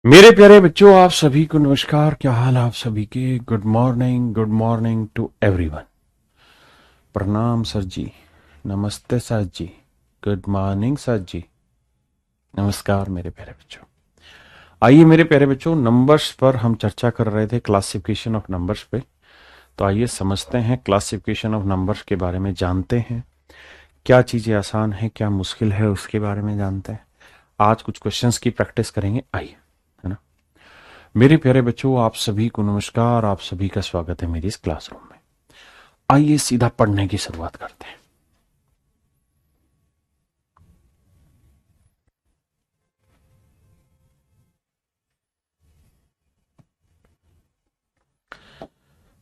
मेरे प्यारे बच्चों, आप सभी को नमस्कार। क्या हाल आप सभी के? Good morning to everyone. प्रणाम सर जी, नमस्ते sir ji, good morning sir ji, नमस्कार मेरे प्यारे बच्चों। आइए मेरे प्यारे बच्चों, नंबर्स पर हम चर्चा कर रहे थे, क्लासिफिकेशन ऑफ नंबर्स पे। तो आइए समझते हैं, क्लासिफिकेशन ऑफ नंबर्स के बारे में जानते हैं। क्या चीज़ें आसान है, क्या मुश्किल है, उसके बारे में जानते हैं। आज कुछ क्वेश्चंस की प्रैक्टिस करेंगे, आइए, है ना। मेरे प्यारे बच्चों, आप सभी को नमस्कार, आप सभी का स्वागत है मेरी इस क्लासरूम में। आइए सीधा पढ़ने की शुरुआत करते हैं।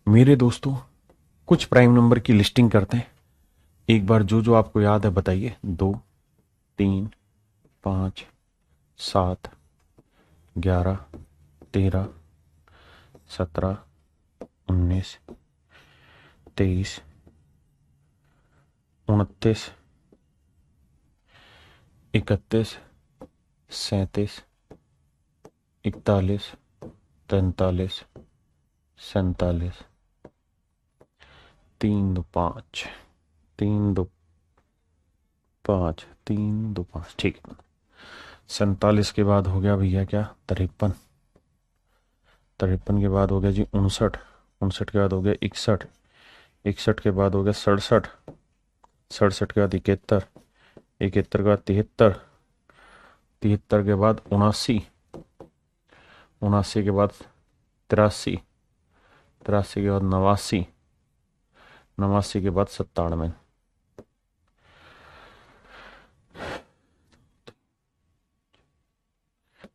मेरे दोस्तों, कुछ प्राइम नंबर की लिस्टिंग करते हैं। एक बार जो जो आपको याद है बताइए। 2, 3, 5, 7, 11, 13, 17, 19, 23, 29, 31, 37, 41, 43, 47, 3, 2, 5, 3, 2, 5, 3, 2, 5, ठीक है। 47 के बाद हो गया भैया क्या? 53। 53 के बाद हो गया जी 59। 59 के बाद हो गया 61। 61 के बाद हो गया 67। 67 के बाद 71। 71 के बाद 73। 73 के बाद 79। 79 के बाद 83। 83 के बाद 89। 89 के बाद 97।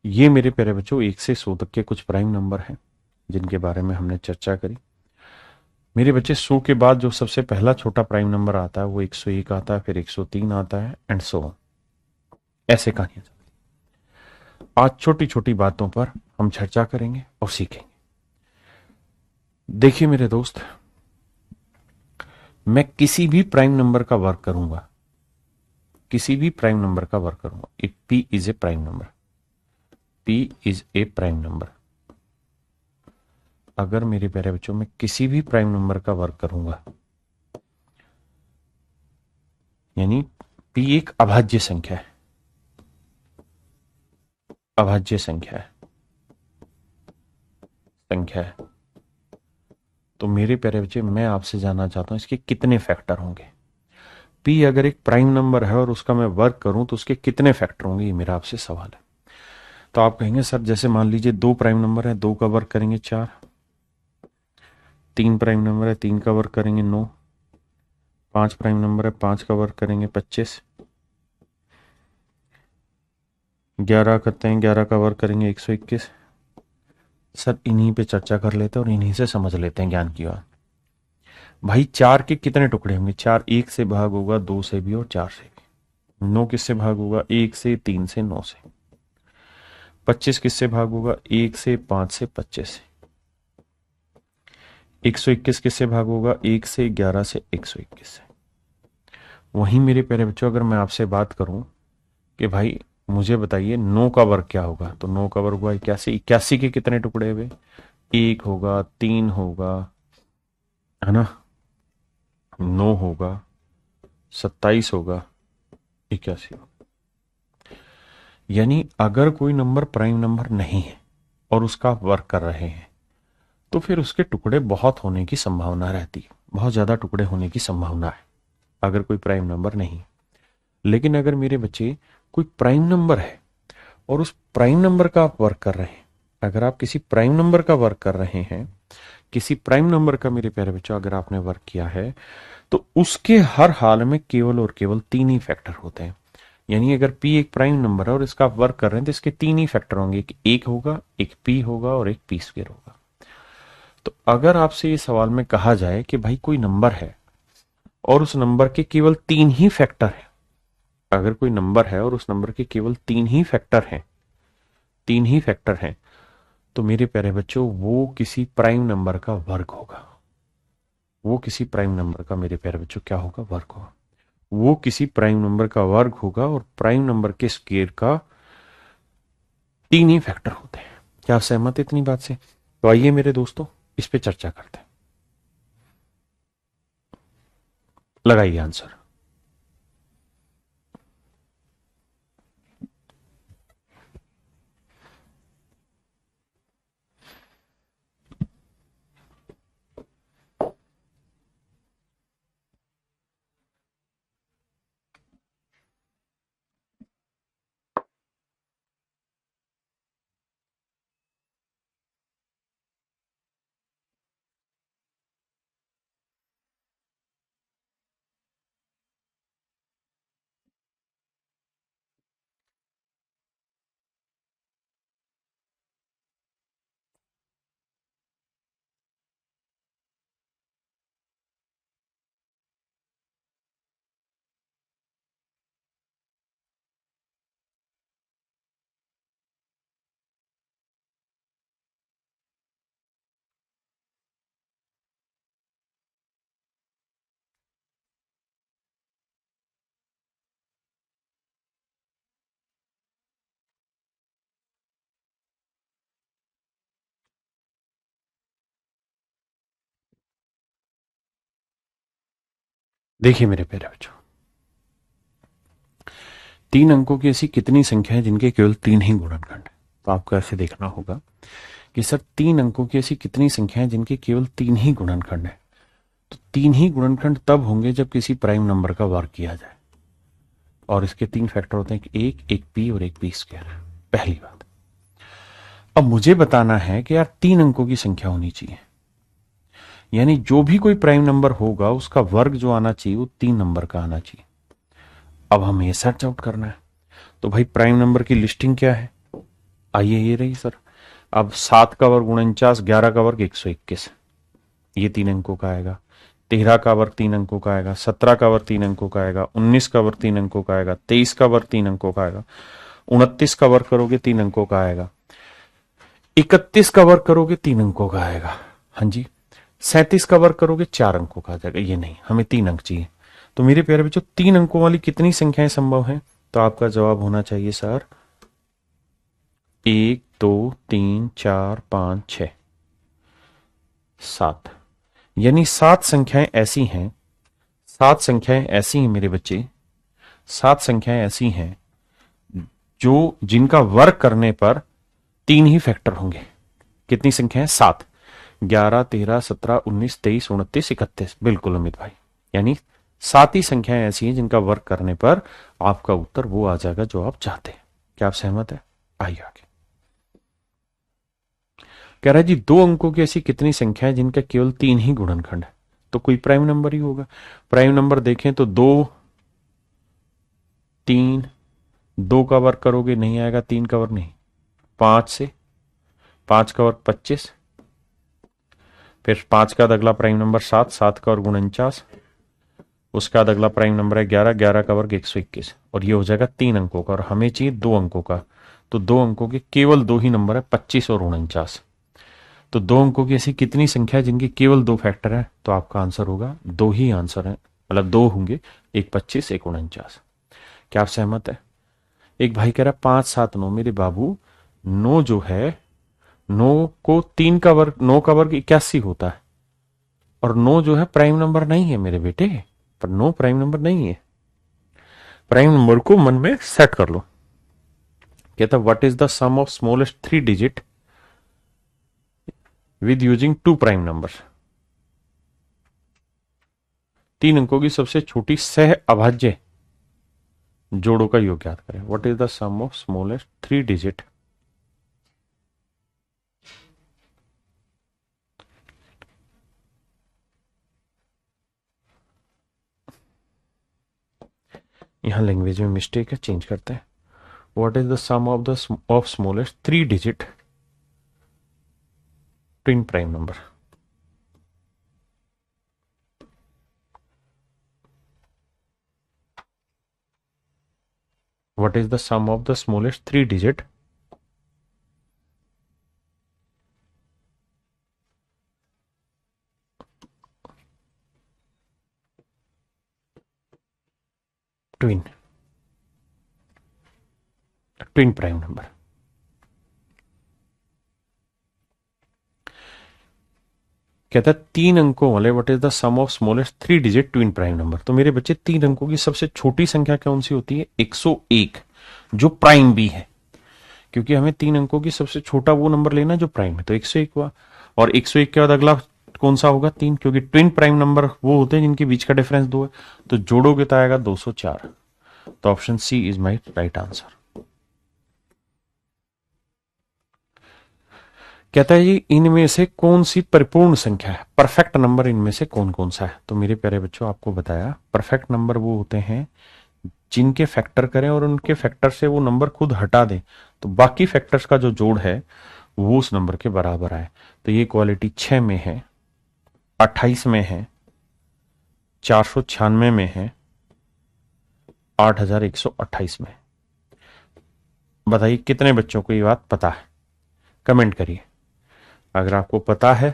ये मेरे प्यारे बच्चों 1 से 100 तक के कुछ प्राइम नंबर हैं जिनके बारे में हमने चर्चा करी। मेरे बच्चे, 100 के बाद जो सबसे पहला छोटा प्राइम नंबर आता है वो 101 आता है, फिर 103 आता है, एंड सो ऑन। ऐसे कहानियां चलती हैं। आज छोटी छोटी बातों पर हम चर्चा करेंगे और सीखेंगे। देखिए मेरे दोस्त, मैं किसी भी प्राइम नंबर का वर्क करूंगा, किसी भी प्राइम नंबर का वर्क करूंगा। If P is a prime number, P is a prime number. अगर मेरे प्यारे बच्चों में किसी भी प्राइम नंबर का वर्क करूंगा, यानी पी एक अभाज्य संख्या है, अभाज्य संख्या है, तो मेरे प्यारे बच्चे, मैं आपसे जानना चाहता हूं इसके कितने फैक्टर होंगे। पी अगर एक प्राइम नंबर है और उसका मैं वर्क करूं तो उसके कितने फैक्टर होंगे, ये मेरा आपसे सवाल है। तो आप कहेंगे सर, जैसे मान लीजिए 2 प्राइम नंबर है, 2 का वर्क करेंगे 4। 3 प्राइम नंबर है, 3 का वर्क करेंगे 9। 5 प्राइम नंबर है, 5 का वर्क करेंगे 25। 11 करते हैं, 11 का वर्क करेंगे 121। सर इन्हीं पे चर्चा कर लेते हैं और इन्हीं से समझ लेते हैं ज्ञान की बात। भाई 4 के कितने टुकड़े होंगे? 4 1 से भाग होगा, 2 से भी और 4 से भी। 9 किससे भाग होगा? 1 से, 3 से, 9 से। 25 किससे भाग होगा? 1 से, 5 से, 25 से। 121 किससे भाग होगा? 1 से, 11 से, 121 से। वहीं मेरे प्यारे बच्चों, अगर मैं आपसे बात करूं कि भाई मुझे बताइए 9 का वर्ग क्या होगा, तो 9 का वर्ग हुआ 81। 81 के कितने टुकड़े हुए? 1 होगा, 3 होगा, है ना, 9 होगा, 27 होगा, 81 होगा। यानी अगर कोई नंबर प्राइम नंबर नहीं है और उसका आप वर्क कर रहे हैं तो फिर उसके टुकड़े बहुत होने की संभावना रहती है, बहुत ज्यादा टुकड़े होने की संभावना है अगर कोई प्राइम नंबर नहीं है। लेकिन अगर मेरे बच्चे कोई प्राइम नंबर है और उस प्राइम नंबर का आप वर्क कर रहे हैं, अगर आप किसी प्राइम नंबर का वर्क कर रहे हैं, किसी प्राइम नंबर का मेरे प्यारे बच्चों अगर आपने वर्क किया है, तो उसके हर हाल में केवल और केवल 3 ही फैक्टर होते हैं। यानी अगर पी एक प्राइम नंबर है और इसका आप वर्क कर रहे हैं तो इसके 3 ही फैक्टर होंगे, एक एक होगा, एक पी होगा और एक पी स्क्वेयर होगा। तो अगर आपसे ये सवाल में कहा जाए कि भाई कोई नंबर है और उस नंबर के केवल 3 ही फैक्टर हैं, अगर कोई नंबर है और उस नंबर के केवल 3 ही फैक्टर हैं, 3 ही फैक्टर हैं, तो मेरे प्यारे बच्चों वो किसी प्राइम नंबर का वर्ग होगा। वो किसी प्राइम नंबर का मेरे प्यारे बच्चों क्या होगा? वर्ग होगा। वो किसी प्राइम नंबर का वर्ग होगा और प्राइम नंबर के स्क्वायर का 3 ही फैक्टर होते हैं। क्या आप सहमत हैं इतनी बात से? तो आइए मेरे दोस्तों, इस पे चर्चा करते हैं। लगाइए आंसर। देखिए मेरे प्यारे बच्चों, 3 अंकों की ऐसी कितनी संख्या है जिनके केवल 3 ही गुणनखंड है? तो आपको ऐसे देखना होगा कि सर 3 अंकों की ऐसी कितनी संख्या है जिनके केवल 3 ही गुणनखंड है? तो 3 ही गुणनखंड तब होंगे जब किसी प्राइम नंबर का वर्ग किया जाए, और इसके 3 फैक्टर होते हैं कि एक पी और एक पी स्क्वायर। पहली बात। अब मुझे बताना है कि यार 3 अंकों की संख्या होनी चाहिए, यानी जो भी कोई प्राइम नंबर होगा उसका वर्ग जो आना चाहिए वो 3 नंबर का आना चाहिए। अब हमें ये सर्च आउट करना है। तो भाई प्राइम नंबर की लिस्टिंग क्या है? आइए ये रही सर। अब 7 का वर्ग 49, 11 का वर्ग 121, ये 3 अंकों का आएगा। 13 का वर्ग 3 अंकों का आएगा। 17 का वर्ग 3 अंकों का आएगा। 19 का वर्ग 3 अंकों का आएगा। 23 का वर्ग 3 अंकों का आएगा। 29 का वर्ग करोगे 3 अंकों का आएगा। 31 का वर्ग करोगे 3 अंकों का आएगा। हाँ जी। 37 का वर्ग करोगे 4 अंकों का आ जाएगा। ये नहीं, हमें 3 अंक चाहिए। तो मेरे प्यारे बच्चों, 3 अंकों वाली कितनी संख्याएं संभव हैं? तो आपका जवाब होना चाहिए सर 1, 2, 3, 4, 5, 6, 7। यानी 7 संख्याएं ऐसी हैं, 7 संख्याएं ऐसी हैं मेरे बच्चे, 7 संख्याएं ऐसी हैं जो जिनका वर्ग करने पर 3 ही फैक्टर होंगे। कितनी संख्याएं? 7। 11, 13, 17, 19, 23, 29, 31। बिल्कुल अमित भाई, यानी 7 ही संख्याएं ऐसी हैं जिनका वर्ग करने पर आपका उत्तर वो आ जाएगा जो आप चाहते हैं। क्या आप सहमत है? आइए आगे। कह रहा है जी 2 अंकों की ऐसी कितनी संख्या है जिनका केवल 3 ही गुणनखंड है? तो कोई प्राइम नंबर ही होगा। प्राइम नंबर देखें तो 2, 3, 2 का वर्ग करोगे नहीं आएगा, 3 का वर्ग नहीं। 5 से 5 का वर्ग 25, फिर 5 का अगला प्राइम नंबर 7, 7 का वर्ग 49, उसका अगला प्राइम नंबर है 11, 11 का वर्ग 121, और ये हो जाएगा 3 अंकों का, और हमें चाहिए 2 अंकों का। तो 2 अंकों के केवल 2 ही नंबर है, 25 और 49। तो 2 अंकों की ऐसी कितनी संख्या है जिनके केवल 2 फैक्टर है? तो आपका आंसर होगा 2 ही आंसर है, मतलब 2 होंगे, एक 25, एक 49। क्या आप सहमत है? एक भाई कह रहा है 5, 7, 9। मेरे बाबू, 9 जो है, 9 को 3 का वर्ग, 9 का वर्ग 81 होता है, और 9 जो है प्राइम नंबर नहीं है मेरे बेटे, पर 9 प्राइम नंबर नहीं है। प्राइम नंबर को मन में सेट कर लो। कहता what is the sum of smallest 3 digit with using 2 prime number? 3 अंकों की सबसे छोटी सह अभाज्य जोड़ों का योग ज्ञात करें। What is the sum of smallest 3 digit? यहां लैंग्वेज में मिस्टेक है, चेंज करते हैं। What is the sum of the of smallest 3 digit twin prime number? What is the sum of the smallest 3 digit twin prime number? कहता है 3 अंकों वाले what is the sum of smallest 3 digit twin prime number. तो मेरे बच्चे 3 अंकों की सबसे छोटी संख्या कौन सी होती है? 101, जो प्राइम भी है, क्योंकि हमें 3 अंकों की सबसे छोटा वो नंबर लेना है जो प्राइम है। तो 101 हुआ, और 101 के बाद अगला कौन सा होगा? 3, क्योंकि ट्विन प्राइम नंबर वो होते हैं जिनके बीच का डिफरेंस 2 है। तो जोड़ोगे तो आएगा 204। तो option C is my right answer. कहता है जी इनमें से कौन सी परिपूर्ण संख्या है? परफेक्ट नंबर इनमें से कौन कौन सा है? तो मेरे प्यारे बच्चों, आपको बताया परफेक्ट नंबर वो होते हैं जिनके फैक्टर करें और उनके फैक्टर से वो नंबर खुद हटा दें, तो बाकी फैक्टर्स का जो जोड़ है वो उस नंबर के बराबर आए। तो ये क्वालिटी 6 में है, 28 में है, 496 में है, 8128 में। बताइए कितने बच्चों को ये बात पता है? कमेंट करिए। अगर आपको पता है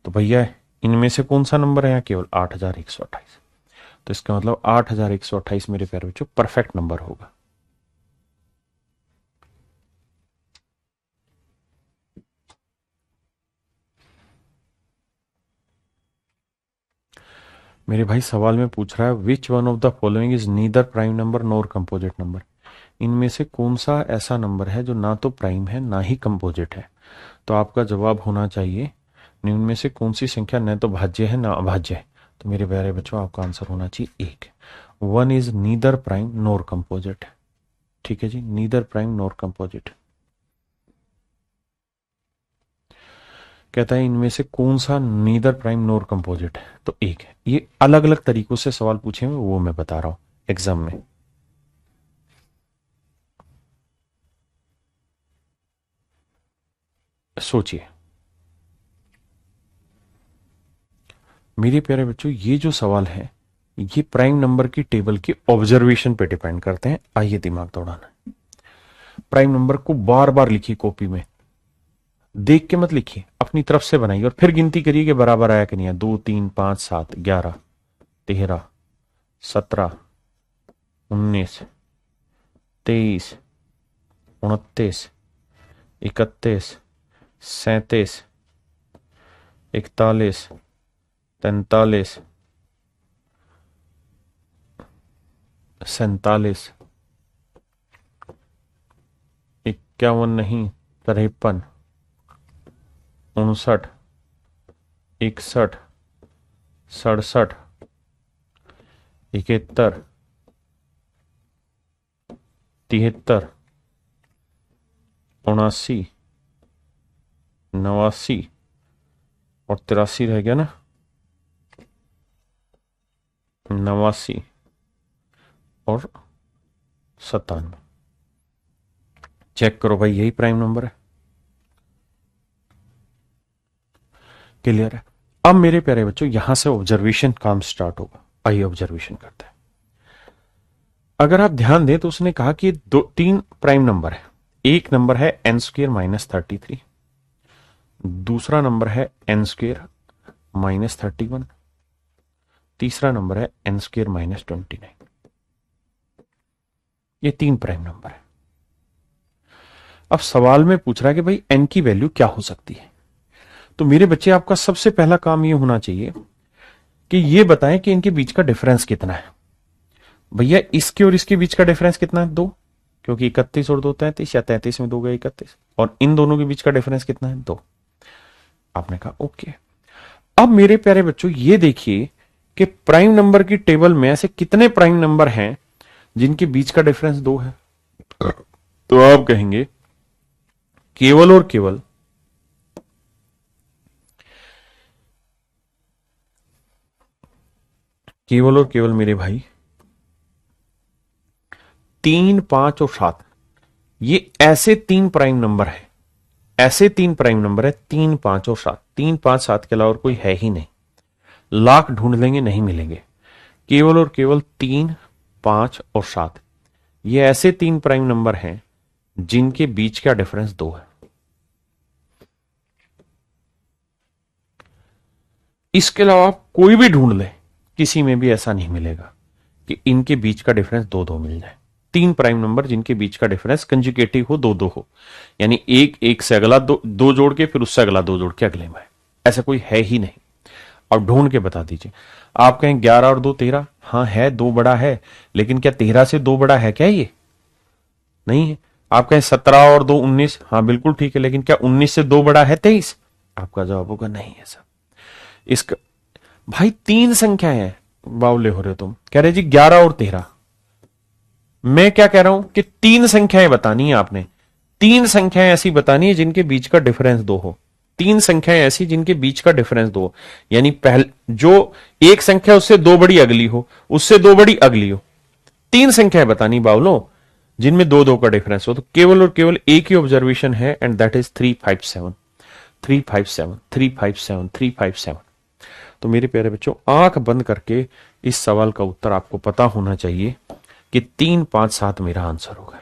तो भैया इनमें से कौन सा नंबर है? यहाँ केवल 8128। तो इसका मतलब 8128 मेरे प्यारे बच्चों परफेक्ट नंबर होगा। मेरे भाई सवाल में पूछ रहा है which one of the following is neither prime number nor composite number. इनमें से कौन सा ऐसा नंबर है जो ना तो प्राइम है ना ही कंपोजिट है? तो आपका जवाब होना चाहिए इनमें से कौन सी संख्या न तो भाज्य है ना अभाज्य है। तो मेरे प्यारे बच्चों आपका आंसर होना चाहिए 1। 1 is neither prime nor composite. ठीक है जी, नीदर प्राइम नॉर कंपोजिट। कहता है इनमें से कौन सा नीदर प्राइम नॉर कंपोजिट है? तो 1 है। ये अलग अलग तरीकों से सवाल पूछे हुए वो मैं बता रहा हूं एग्जाम में। सोचिए मेरे प्यारे बच्चों, ये जो सवाल है ये प्राइम नंबर की टेबल की ऑब्जर्वेशन पे डिपेंड करते हैं। आइए दिमाग दौड़ाना। प्राइम नंबर को बार बार लिखिए कॉपी में, देख के मत लिखिए, अपनी तरफ से बनाइए और फिर गिनती करिए कि बराबर आया कि नहीं है। 2 3 5 7 11 13 17 19 23 29 31 37 41 43 47 51 नहीं 53 59 61 67 71 73 79 89 और 83 रह गया ना, 89 और 97। चेक करो भाई, यही प्राइम नंबर है। क्लियर है? अब मेरे प्यारे बच्चों यहां से ऑब्जर्वेशन काम स्टार्ट होगा। आइए ऑब्जर्वेशन करते हैं। अगर आप ध्यान दें तो उसने कहा कि 3 प्राइम नंबर है। एक नंबर है n² - 33, दूसरा नंबर है n² - 31, तीसरा नंबर है n² - 29। ये 3 प्राइम नंबर है। अब सवाल में पूछ रहा है कि भाई n की वैल्यू क्या हो सकती है। तो मेरे बच्चे आपका सबसे पहला काम यह होना चाहिए कि ये बताएं कि इनके बीच का डिफरेंस कितना है। भैया इसके और इसके बीच का डिफरेंस कितना है? 2, क्योंकि 31 और 2 33, या 33 में 2 गए 31, और इन दोनों के बीच का डिफरेंस कितना है? 2। आपने कहा ओके। अब मेरे प्यारे बच्चों ये देखिए कि प्राइम नंबर की टेबल में ऐसे कितने प्राइम नंबर हैं जिनके बीच का डिफरेंस 2 है। तो आप कहेंगे केवल और केवल मेरे भाई 3 5 और 7, ये ऐसे 3 प्राइम नंबर है। ऐसे 3 प्राइम नंबर है 3 5 और 7। 3 5 7 के अलावा और कोई है ही नहीं। लाख ढूंढ लेंगे नहीं मिलेंगे। केवल और केवल 3 5 और 7, ये ऐसे 3 प्राइम नंबर हैं जिनके बीच का डिफरेंस 2 है। इसके अलावा आप कोई भी ढूंढ ले, किसी में भी ऐसा नहीं मिलेगा कि इनके बीच का डिफरेंस 2 2 मिल जाए। 3 प्राइम नंबर जिनके बीच का डिफरेंस कंजुगेटिव हो, 2 2 हो, यानी एक एक से अगला 2 जोड़ के फिर उससे अगला 2 जोड़ के अगले में, ऐसा कोई है ही नहीं। अब ढूंढ के बता दीजिए। आप कहें 11 और 2 13, हाँ है, 2 बड़ा है, लेकिन क्या 13 से 2 बड़ा है क्या? ये नहीं है। आप कहें 17 और 2 19, हाँ बिल्कुल ठीक है, लेकिन क्या 19 से 2 बड़ा है 23? आपका जवाब होगा नहीं है सर। इसका भाई 3 संख्याएं हैं, बावले हो रहे हो तुम। कह रहे जी 11 और 13। मैं क्या कह रहा हूं कि 3 संख्याएं बतानी है आपने। 3 संख्याएं ऐसी बतानी है जिनके बीच का डिफरेंस 2 हो। 3 संख्याएं ऐसी जिनके बीच का डिफरेंस 2 हो, यानी पहले जो एक संख्या उससे 2 बड़ी अगली हो, उससे 2 बड़ी अगली हो। 3 संख्याएं बतानी बावलो जिनमें 2 2 का डिफरेंस हो। तो केवल और केवल एक ही ऑब्जर्वेशन है, एंड दैट इज 357 357 357 357। तो मेरे प्यारे बच्चों, आंख बंद करके इस सवाल का उत्तर आपको पता होना चाहिए कि 3 5 7 मेरा आंसर होगा।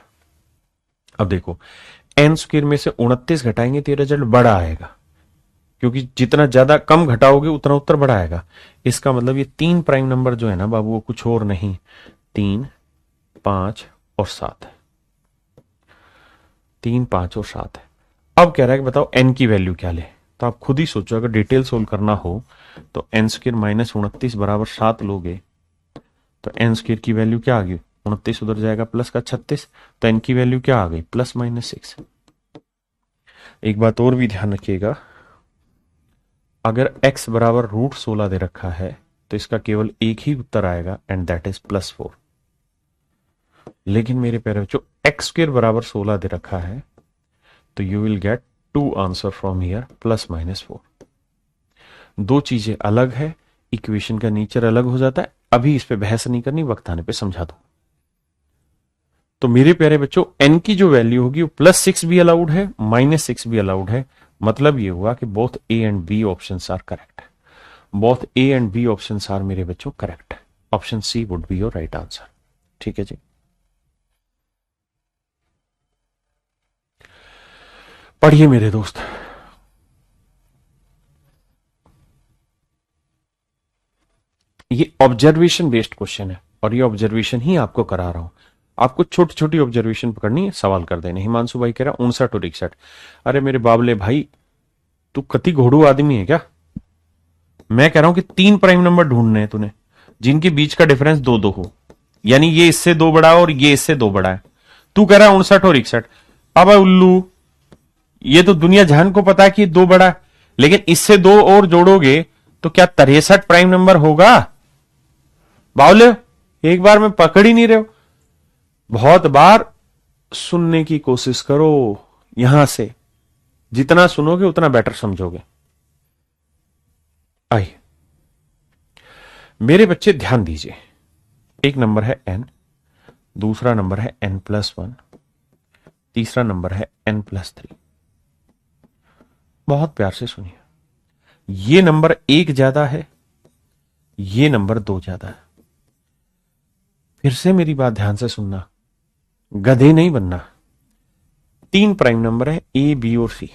अब देखो, एन स्क्वायर में से 29 घटाएंगे तो रिजल्ट बड़ा आएगा, क्योंकि जितना ज्यादा कम घटाओगे उतना उत्तर बड़ा आएगा। इसका मतलब ये 3 प्राइम नंबर जो है ना बाबू, वो कुछ और नहीं, 3 5 और 7 है। 3 5 और 7 है। अब कह रहा है कि बताओ एन की वैल्यू क्या ले। तो आप खुद ही सोचो, अगर डिटेल सोल्व करना हो तो एन स्क्वायर माइनस 29 बराबर 7 लोगे तो एन स्क्वायर की वैल्यू क्या आ गई? 29 उधर जाएगा, प्लस का 36, तो एन की वैल्यू क्या आ गई? Plus minus 6। एक बात और भी ध्यान रखिएगा, अगर x बराबर √16 दे रखा है तो इसका केवल एक ही उत्तर आएगा, एंड दैट इज +4। लेकिन मेरे प्यारे बच्चों, एक्स स्क्वायर बराबर 16 दे रखा है तो you will get 2 answer from here, +-4। दो चीजें अलग है, इक्वेशन का नेचर अलग हो जाता है। अभी इस पे बहस नहीं करनी, वक्त आने पे समझा दो। तो मेरे प्यारे बच्चों, एन की जो वैल्यू होगी वो +6 भी अलाउड है, -6 भी अलाउड है। मतलब ये हुआ कि both A and B option are correct. Both A and B option are मेरे बच्चों correct. Option C would be your right answer. ठीक है जी। पढ़िए मेरे दोस्त, ये ऑब्जर्वेशन बेस्ड क्वेश्चन है और ये ऑब्जर्वेशन ही आपको करा रहा हूं। आपको छोटी छोटी ऑब्जर्वेशन पकड़नी है, सवाल कर देने। हिमांशु भाई कह रहा 59 और 61। अरे मेरे बाबले भाई, तू कति घोड़ू आदमी है क्या? मैं कह रहा हूं कि 3 प्राइम नंबर ढूंढने हैं तूने जिनके बीच का डिफरेंस 2 2 हो, यानी ये इससे 2 बड़ा है और ये इससे 2 बड़ा है। तू कह रहा है 59 और 61। अब उल्लू, ये तो दुनिया जहान को पता है कि 2 बड़ा है, लेकिन इससे 2 और जोड़ोगे तो क्या 63 प्राइम नंबर होगा? बावले, एक बार में पकड़ ही नहीं रहे हो। बहुत बार सुनने की कोशिश करो, यहां से जितना सुनोगे उतना बेटर समझोगे। आइए मेरे बच्चे ध्यान दीजिए, एक नंबर है n, दूसरा नंबर है n+1, तीसरा नंबर है n+3। बहुत प्यार से सुनिए, ये नंबर 1 ज्यादा है, ये नंबर 2 ज्यादा है। फिर से मेरी बात ध्यान से सुनना, गधे नहीं बनना। 3 प्राइम नंबर है ए बी और सी,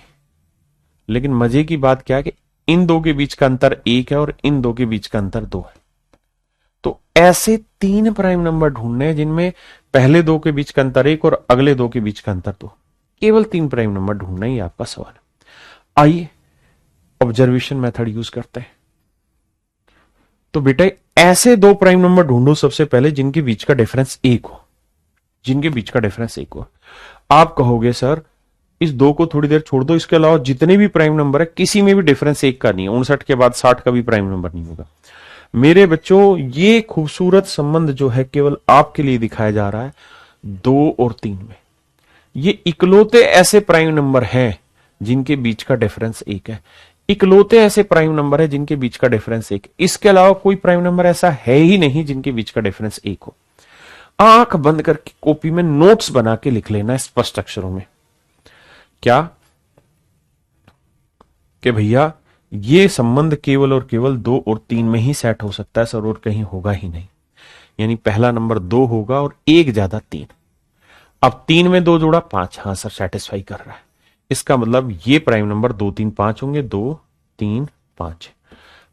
लेकिन मजे की बात क्या है कि इन दो के बीच का अंतर 1 है और इन दो के बीच का अंतर 2 है। तो ऐसे 3 प्राइम नंबर ढूंढने हैं जिनमें पहले 2 के बीच का अंतर 1 और अगले 2 के बीच का अंतर 2। केवल 3 प्राइम नंबर ढूंढना ही आपका सवाल है। आइए ऑब्जर्वेशन मेथड यूज करते हैं। तो बेटा ऐसे 2 प्राइम नंबर ढूंढो सबसे पहले जिनके बीच का डिफरेंस 1 हो, जिनके बीच का डिफरेंस 1 हो। आप कहोगे सर इस 2 को थोड़ी देर छोड़ दो, इसके अलावा जितने भी प्राइम नंबर है किसी में भी डिफरेंस 1 का नहीं है। 59 के बाद 60 का भी प्राइम नंबर नहीं होगा। मेरे बच्चों, ये खूबसूरत संबंध जो है केवल आपके लिए दिखाया जा रहा है 2 और 3 में। ये इकलौते ऐसे प्राइम नंबर हैं जिनके बीच का डिफरेंस 1 है। इकलौते ऐसे प्राइम नंबर है जिनके बीच का डिफरेंस 1। इसके अलावा कोई प्राइम नंबर ऐसा है ही नहीं जिनके बीच का डिफरेंस 1 हो। आंख बंद करके कॉपी में नोट्स बना के लिख लेना स्पष्ट अक्षरों में, क्या कि भैया ये संबंध केवल और केवल 2 और 3 में ही सेट हो सकता है सर, और कहीं होगा ही नहीं। यानी पहला नंबर 2 होगा और 1 ज्यादा 3। अब 3 में 2 जोड़ा 5, हां सर सेटिस्फाई कर रहा है। इसका मतलब ये प्राइम नंबर 2 3 5 होंगे, 2 3 5।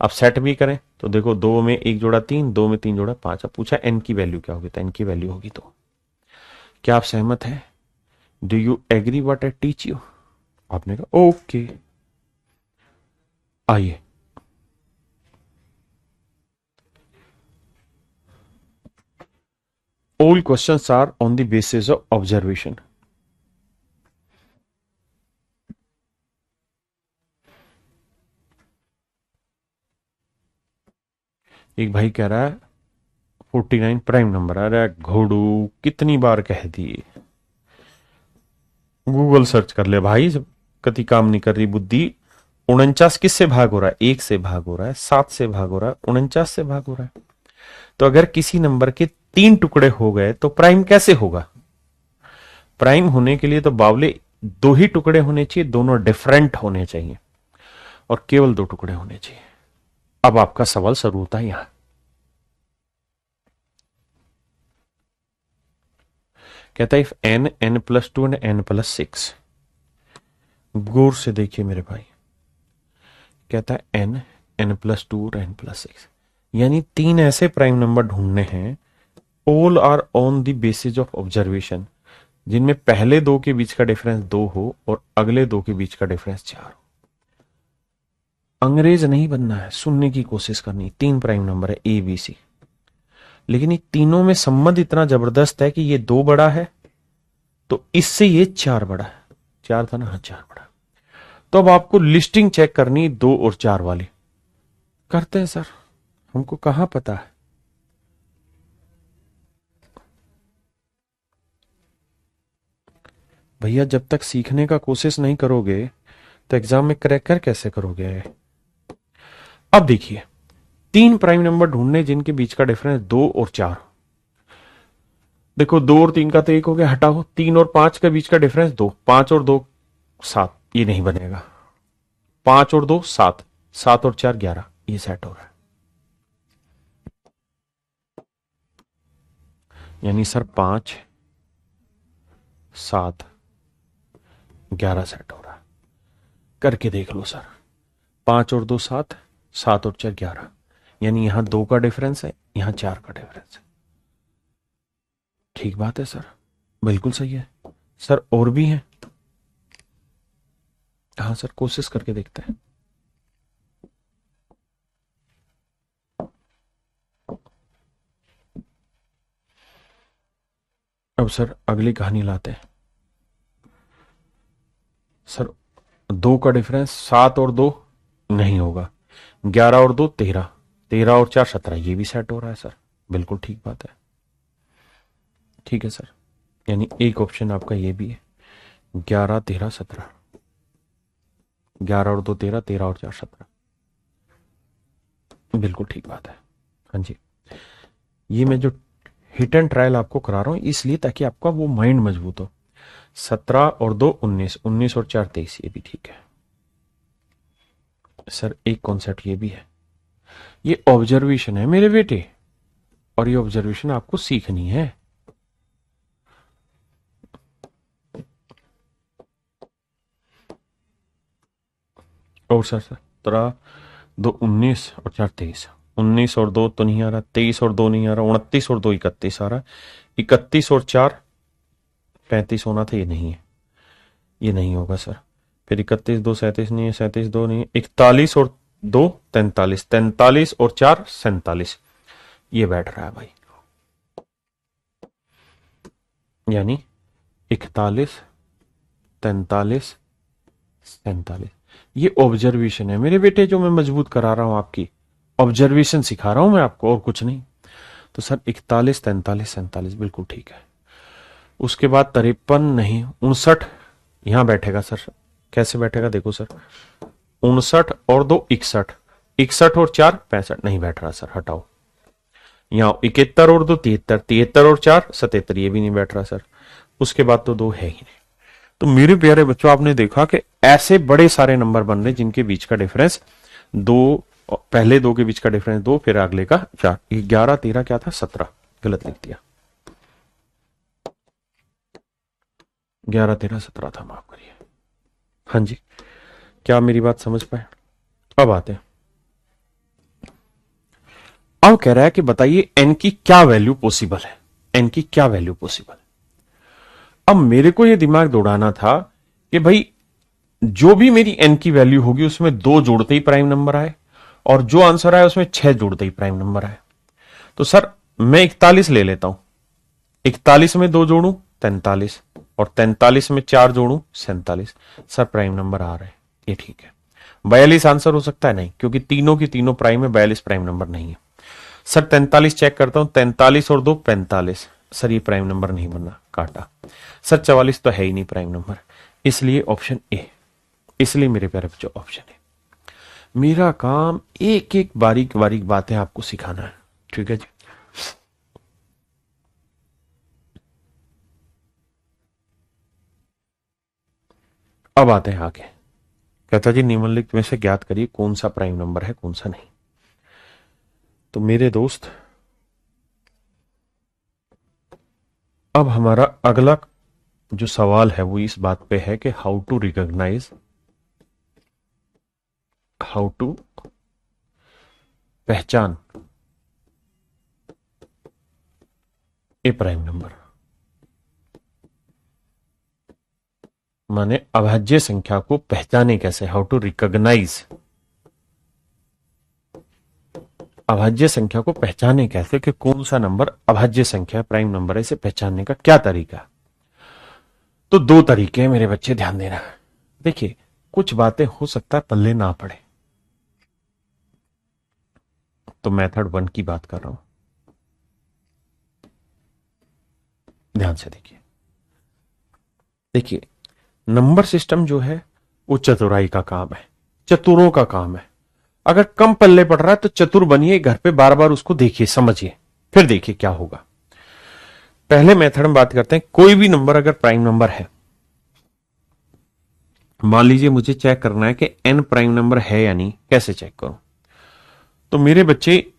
अब सेट भी करें तो देखो 2 में 1 जोड़ा 3, 2 में 3 जोड़ा 5। अब पूछा एन की वैल्यू क्या होगी, तो एन की वैल्यू होगी 2। क्या आप सहमत हैं? Do you agree what I teach you? आपने कहा ओके। आइए All questions are on the basis of observation. एक भाई कह रहा है 49 प्राइम नंबर। अरे घोड़ू, कितनी बार कह दिए, गूगल सर्च कर ले भाई, कति काम नहीं कर रही बुद्धि। 49 किससे भाग हो रहा है? 1 से भाग हो रहा है, 7 से भाग हो रहा है, 49 से भाग हो रहा है। तो अगर किसी नंबर के 3 टुकड़े हो गए तो प्राइम कैसे होगा? प्राइम होने के लिए तो बावले 2 ही टुकड़े होने चाहिए, दोनों डिफरेंट होने चाहिए, और केवल 2 टुकड़े होने चाहिए। अब आपका सवाल शुरू होता है यहां। कहता है if n plus 2 and n plus 6। गौर से देखिए मेरे भाई, कहता है n प्लस 2 और n प्लस 6, यानी 3 ऐसे प्राइम नंबर ढूंढने हैं, all are on the basis of observation, जिनमें पहले 2 के बीच का डिफरेंस 2 हो और अगले 2 के बीच का डिफरेंस 4 हो। अंग्रेज नहीं बनना है, सुनने की कोशिश करनी। 3 प्राइम नंबर है ए बी सी, लेकिन ये तीनों में संबंध इतना जबरदस्त है कि ये 2 बड़ा है तो इससे ये 4 बड़ा है। 4 था ना? हाँ, 4 बड़ा। तो अब आपको लिस्टिंग चेक करनी 2 और 4 वाली। करते हैं सर, हमको कहां पता है। भैया जब तक सीखने का कोशिश नहीं करोगे तो एग्जाम में क्रैकर कैसे करोगे? अब देखिए, 3 प्राइम नंबर ढूंढने जिनके बीच का डिफरेंस 2 और 4। देखो 2 और 3 का तो 1 हो गया, हटाओ। 3 और 5 के बीच का डिफरेंस 2, 5 और 2 7, ये नहीं बनेगा। 5 और 2 7, 7 और 4 11, ये सेट हो रहा है। यानी सर 5 7 11 सेट हो रहा है। करके देख लो सर, 5 और 2 7, 7 और 4 11, यानी यहां 2 का डिफरेंस है, यहां 4 का डिफरेंस है। ठीक बात है सर, बिल्कुल सही है सर। और भी हैं? हाँ सर, कोशिश करके देखते हैं। अब सर अगली कहानी लाते हैं। सर 2 का डिफरेंस 7 और 2 नहीं होगा, 11 और 2 13, 13 और 4 17, ये भी सेट हो रहा है सर। बिल्कुल ठीक बात है। ठीक है सर, यानी एक ऑप्शन आपका ये भी है, 11 13 17, 11 और 2 13, 13 और 4 17। बिल्कुल ठीक बात है। हाँ जी, ये मैं जो हिट एंड ट्रायल आपको करा रहा हूं इसलिए ताकि आपका वो माइंड मजबूत हो। 17 और 2 19, 19 और 4 23, ये भी ठीक है सर। एक कॉन्सेप्ट ये भी है, ये ऑब्जर्वेशन है मेरे बेटे, और ये ऑब्जर्वेशन आपको सीखनी है। और सर 17 2 19 और 4 23, 19 और 2 तो नहीं आ रहा, 23 और 2 नहीं आ रहा, 29 और 2 31 आ रहा, 31 और 4 35 होना था, ये नहीं है, ये नहीं होगा सर। फिर 31 2 37 नहीं है, 37 2 नहीं है, 41 और 2 43, 43 और 4 47, ये बैठ रहा है भाई। यानी 41 43 47, ये ऑब्जर्वेशन है मेरे बेटे, जो मैं मजबूत करा रहा हूं आपकी। ऑब्जर्वेशन सिखा रहा हूं मैं आपको, और कुछ नहीं। तो सर 41 43 47 बिल्कुल ठीक है। उसके बाद 53 नहीं, 59 यहां बैठेगा सर। कैसे बैठेगा देखो सर, 59 और 2 61, 61 और 4 65, नहीं बैठ रहा सर, हटाओ। यहां 71 और 2 73, 73 और 4 77, ये भी नहीं बैठ रहा सर। उसके बाद तो 2 है ही नहीं। तो मेरे प्यारे बच्चों, आपने देखा कि ऐसे बड़े सारे नंबर बन रहे जिनके बीच का डिफरेंस 2, पहले 2 के बीच का डिफरेंस 2, फिर अगले का 4। 11 13 क्या था, 17, गलत लिख दिया। 11 13 17 था, माफ करिए। हाँ जी, क्या मेरी बात समझ पाए? अब आते हैं, अब कह रहा है कि बताइए एन की क्या वैल्यू पॉसिबल है, एन की क्या वैल्यू पॉसिबल है। अब मेरे को यह दिमाग दौड़ाना था कि भाई जो भी मेरी एन की वैल्यू होगी उसमें 2 जोड़ते ही प्राइम नंबर आए, और जो आंसर आए उसमें 6 जोड़ते ही प्राइम नंबर आए। तो सर मैं 41 ले लेता हूं, 41 में 2 जोड़ू 43, और 43 में 4 जोड़ू 47। सर प्राइम नंबर आ रहे हैं, ये ठीक है। 42 आंसर हो सकता है? नहीं, क्योंकि तीनों की तीनों प्राइम है, 42 प्राइम नंबर नहीं है। सर 43 चेक करता हूं, 43 और 2 45। सर ये प्राइम नंबर नहीं बना, काटा। सर 44 तो है ही नहीं प्राइम नंबर, इसलिए ऑप्शन ए। इसलिए मेरे प्यारे बच्चों ऑप्शन ए। मेरा काम एक एक बारीक बारीक बातें आपको सिखाना है, ठीक है जी। अब आते हैं आगे। कहता जी निम्नलिखित में से ज्ञात करिए कौन सा प्राइम नंबर है कौन सा नहीं। तो मेरे दोस्त, अब हमारा अगला जो सवाल है वो इस बात पे है कि हाउ टू पहचान ए प्राइम नंबर, माने अभाज्य संख्या को पहचाने कैसे, हाउ टू रिकॉग्नाइज अभाज्य संख्या को पहचाने कैसे कि कौन सा नंबर अभाज्य संख्या प्राइम नंबर है, इसे पहचानने का क्या तरीका। तो 2 तरीके हैं मेरे बच्चे, ध्यान देना। देखिए कुछ बातें हो सकता है पल्ले ना पड़े, तो मेथड 1 की बात कर रहा हूं, ध्यान से देखिए। देखिए नंबर सिस्टम जो है वो चतुराई का काम है, चतुरों का काम है। अगर कम पल्ले पड़ रहा है तो चतुर बनिए, घर पे बार बार उसको देखिए, समझिए, फिर देखिए क्या होगा। पहले मेथड में बात करते हैं। कोई भी नंबर अगर प्राइम नंबर है, मान लीजिए मुझे चेक करना है कि n प्राइम नंबर है या नहीं, कैसे चेक करूं। तो मेरे बच्चे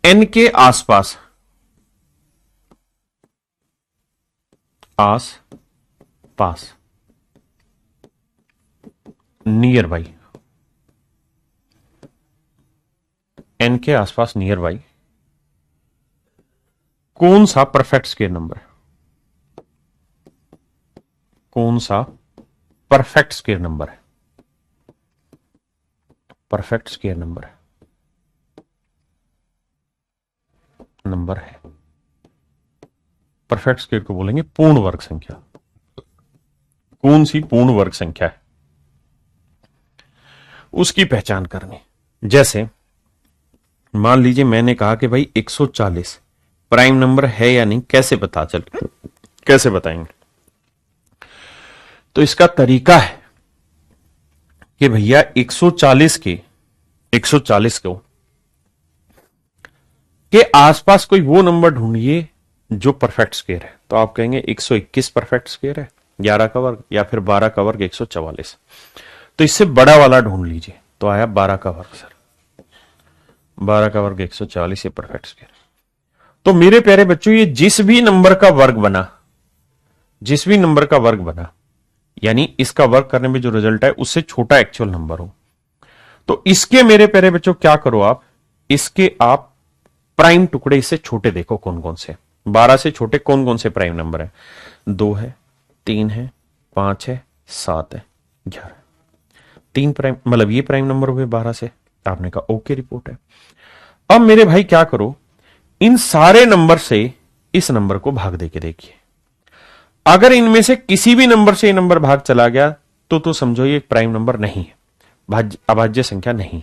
n के आस पास नियर बाई, n के आसपास नियर बाई कौन सा परफेक्ट स्क्वायर नंबर है, कौन सा परफेक्ट स्क्वायर नंबर है, परफेक्ट स्क्वायर नंबर है, परफेक्ट स्क्वायर को बोलेंगे पूर्ण वर्ग संख्या। कौन सी पूर्ण वर्ग संख्या है उसकी पहचान करनी। जैसे मान लीजिए मैंने कहा कि भाई 140 प्राइम नंबर है या नहीं, कैसे कैसे बताएंगे। तो इसका तरीका है कि भैया 140 को के आसपास कोई वो नंबर ढूंढिए जो परफेक्ट स्क्वायर है। तो आप कहेंगे 121 परफेक्ट स्क्वायर है, 11 का वर्ग, या फिर 12 का वर्ग 144। तो इससे बड़ा वाला ढूंढ लीजिए, तो आया 12 का वर्ग। सर 12 का वर्ग 144, ये परफेक्ट स्क्वायर। तो मेरे प्यारे बच्चों, ये जिस भी नंबर का वर्ग बना, यानी इसका वर्ग करने में जो रिजल्ट है उससे छोटा एक्चुअल नंबर हो, तो इसके मेरे प्यारे बच्चों क्या करो आप, इसके आप प्राइम टुकड़े इससे छोटे देखो कौन कौन से। 12 से छोटे कौन कौन से प्राइम नंबर है? 2 है, 3 है, 5 है, 7 है, 11। 3 प्राइम, मतलब ये प्राइम नंबर हुए 12 से। आपने कहा ओके, रिपोर्ट है। अब मेरे भाई क्या करो, इन सारे नंबर से इस नंबर को भाग देके देखिए। अगर इनमें से किसी भी नंबर से ये नंबर भाग चला गया तो समझो ये एक प्राइम नंबर नहीं है, अभाज्य संख्या नहीं।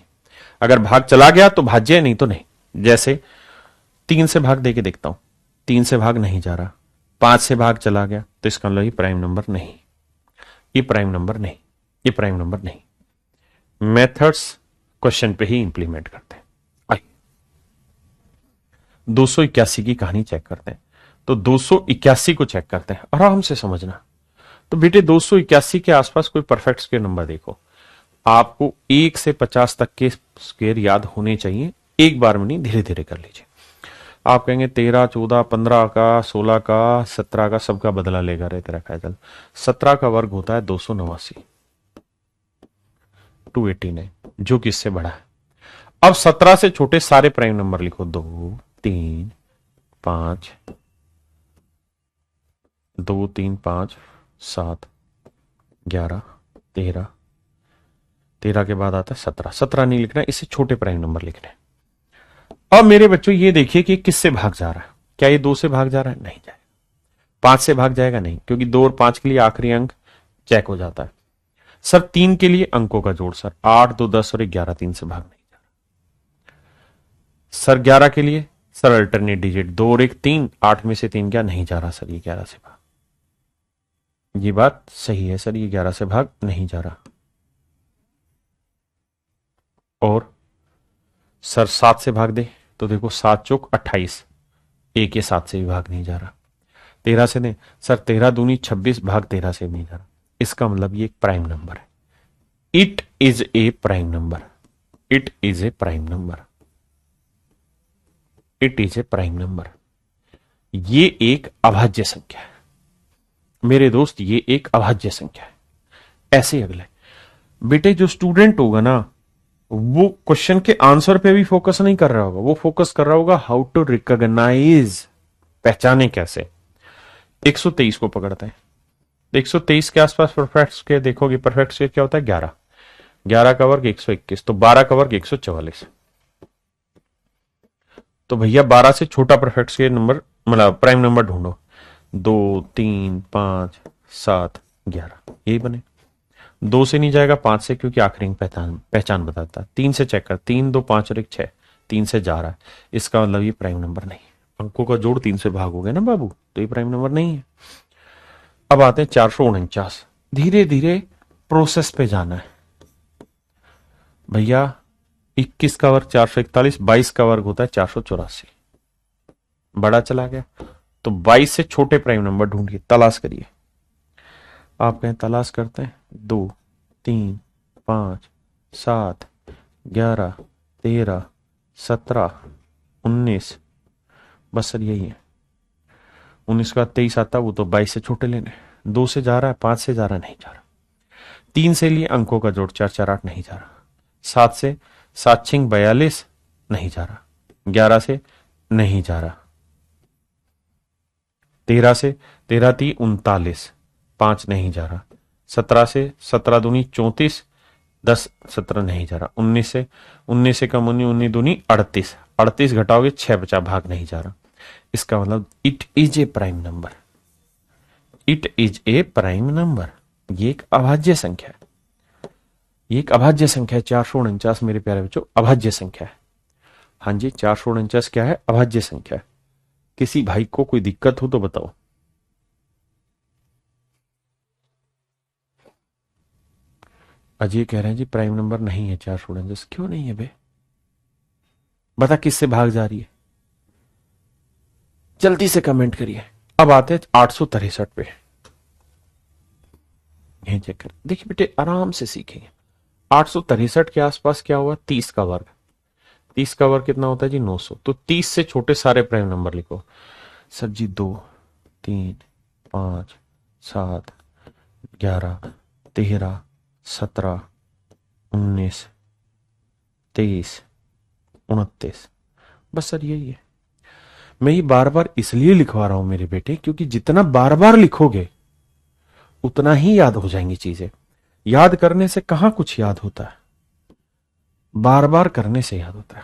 अगर भाग चला गया तो भाज्य है, नहीं तो नहीं। जैसे 3 से भाग देके देखता हूं, 3 से भाग नहीं जा रहा, 5 से भाग चला गया, तो इसका मतलब ये प्राइम नंबर नहीं, ये प्राइम नंबर नहीं, ये प्राइम नंबर नहीं। मेथड्स क्वेश्चन पे ही इंप्लीमेंट करते हैं। आइए 281 की कहानी चेक करते हैं। तो 281 को चेक करते हैं, आराम से समझना। तो बेटे 281 के आसपास कोई परफेक्ट स्क्वायर नंबर देखो। आपको 1 से 50 तक के स्क्वायर याद होने चाहिए, एक बार में नहीं, धीरे धीरे कर लीजिए। आप कहेंगे 13, 14, 15 का, 16 का, 17 का, सबका बदला लेगा रे तेरा फैजल। 17 का वर्ग होता है 289, 289, जो कि इससे बड़ा है। अब 17 से छोटे सारे प्राइम नंबर लिखो, 2, 3, 5, 2, 3, 5, 7, 11, 13, 13 के बाद आता है 17। 17 नहीं लिखना, इससे छोटे प्राइम नंबर लिखने। अब मेरे बच्चों ये देखिए कि किससे भाग जा रहा है। क्या ये 2 से भाग जा रहा है? नहीं जाएगा। 5 से भाग जाएगा? नहीं, क्योंकि 2 और 5 के लिए आखिरी अंक चेक हो जाता है। सर 3 के लिए अंकों का जोड़, सर 8 2 10 और 11, 3 से भाग नहीं जा रहा। सर 11 के लिए सर अल्टरनेट डिजिट 2 और 1 3, 8 में से 3 क्या नहीं जा रहा सर, ये 11 से भाग। ये बात सही है सर, ये 11 से भाग नहीं जा रहा। और सर 7 से भाग दे तो देखो 7 चौक 28, एक ये 7 से भी भाग नहीं जा रहा। 13 से दे सर, 13 दूनी 26, भाग 13 से भी नहीं जा रहा। इसका मतलब ये एक प्राइम नंबर है। It is a prime number, it is a prime number, it is a prime number. ये एक अभाज्य संख्या है मेरे दोस्त, ये एक अभाज्य संख्या है। ऐसे अगले बेटे जो स्टूडेंट होगा ना, वो क्वेश्चन के आंसर पे भी फोकस नहीं कर रहा होगा, वो फोकस कर रहा होगा हाउ टू रिकॉग्नाइज, पहचाने कैसे। 123 को पकड़ते हैं, 123 के आसपास परफेक्ट स्क्वायर देखोगे, परफेक्ट स्क्वायर क्या होता है? 11, 11 का वर्ग 121, तो 12 का वर्ग 144। तो भैया 12 से छोटा परफेक्ट स्क्वायर नंबर मतलब प्राइम नंबर ढूंढो। 2 3 5 7 11, यही बने। 2 से नहीं जाएगा, 5 से, क्योंकि आखिरी पहचान बताता है। 3 से चेक कर, 3 2 5 और 1 6, 3 से जा रहा है। इसका मतलब ये प्राइम नंबर नहीं है। अंकों का जोड़ 3 से भागोगे ना बाबू, तो ये प्राइम नंबर नहीं है। अब आते हैं 449। धीरे धीरे प्रोसेस पे जाना है भैया। 21 का वर्ग 441, 22 का वर्ग होता है 484, बड़ा चला गया। तो 22 से छोटे प्राइम नंबर ढूंढिए, तलाश करिए। आप कहें तलाश करते हैं, 2 3 5 7 11 13 17 19, बस सर यही है। 19 का 23 आता, वो तो 22 से छोटे लेने। 2 से जा रहा है, 5 से जा रहा, नहीं जा रहा। 3 से लिए अंकों का जोड़ 4 4 8, नहीं जा रहा। 7 से 7 6 42, नहीं जा रहा। 11 से नहीं जा रहा। 13 से 13 3 39, 5 नहीं जा रहा। 17 से 17 दूनी 34, 10 17 नहीं जा रहा। 19 से कम 19 दूनी 38, 38 घटाओगे 6 बचा, भाग नहीं जा रहा। इसका मतलब it is a prime number, it is a prime number. ये एक अभाज्य संख्या है, ये एक अभाज्य संख्या है। 449 मेरे प्यारे बच्चों अभाज्य संख्या है। हाँ जी 449 क्या है? अभाज्य संख्या है। किसी भाई को कोई दिक्कत हो तो बताओ। अजय कह रहे हैं जी प्राइम नंबर नहीं है 449। क्यों नहीं है बे? बता किससे भाग जा रही है, जल्दी से कमेंट करिए। अब आते हैं 863 पे। यहीं चेक कर, देखिए बेटे आराम से सीखेंगे। 863 के आसपास क्या हुआ? 30 का वर्ग, 30 का वर्ग कितना होता है जी? 900। तो 30 से छोटे सारे प्राइम नंबर लिखो। सर जी 2 3 5 7 11 13 17 19 23 29, बस सर यही है। मैं ये बार बार इसलिए लिखवा रहा हूं मेरे बेटे, क्योंकि जितना बार बार लिखोगे उतना ही याद हो जाएंगी चीजें। याद करने से कहां कुछ याद होता है, बार बार करने से याद होता है।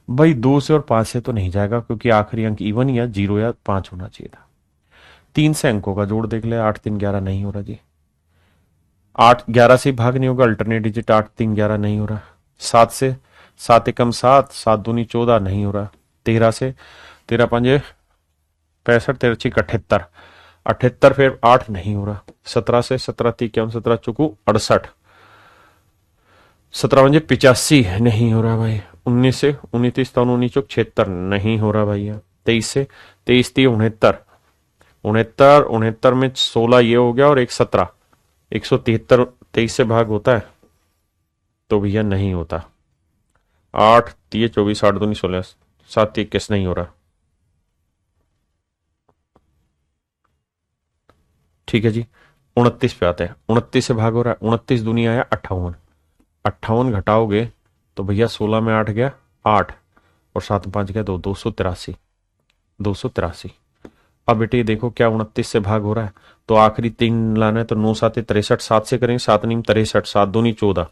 भाई 2 से और 5 से तो नहीं जाएगा, क्योंकि आखिरी अंक इवन या 0 या 5 होना चाहिए था। 3 से अंकों का जोड़ देख ले, 8 3 11 नहीं हो रहा जी। 8 11 से भाग नहीं होगा, अल्टरनेट डिजिट 8 3 11 नहीं हो रहा। 7 से 7 एकम 7, 7 दूनी 14 नहीं हो रहा। 13 से 13 पंजे 65, 13 6 78, 78 फिर 8 नहीं हो रहा। 17 से 17 3 क्या 17 चुकू 68, 17 पंजे 85 नहीं हो रहा भाई। 19 से 29 19 चौक 76 नहीं हो रहा भैया। 23 से 23 3 69, 69 69 में 16 ये हो गया और एक 17, 173 23 से भाग होता है तो भैया नहीं होता। 8 3 24 8 दूनी 16, 7 21 नहीं हो रहा। ठीक है जी 29 पे आते हैं। 29 से भाग हो रहा है, 29 दूनी आया 58, 58 घटाओगे तो भैया 16 में 8 गया 8 और 7 में 5 गया 2, 283, 283। अब बेटे देखो क्या 29 से भाग हो रहा है, तो आखिरी 3 लाना है, तो 9 7 63, 7 से करेंगे 7 नीम 63, 7 दूनी 14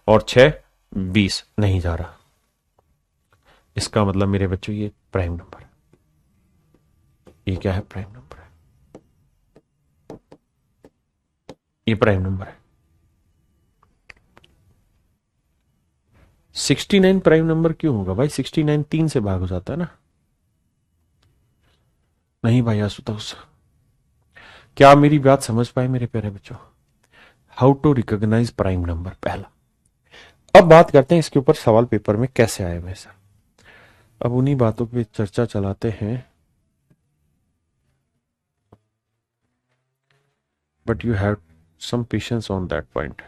और 6 20 नहीं जा रहा। इसका मतलब मेरे बच्चों ये प्राइम नंबर है। ये क्या है? प्राइम नंबर है। ये प्राइम नंबर है। 69 प्राइम नंबर क्यों होगा भाई? 69 3 से भाग हो जाता है ना। नहीं भाई आशुतोष, क्या आप मेरी बात समझ पाए मेरे प्यारे बच्चों? How to recognise prime number, पहला। अब बात करते हैं इसके ऊपर सवाल पेपर में कैसे आए हुए सर। अब उन्हीं बातों पे चर्चा चलाते हैं, but you have some patience on that point.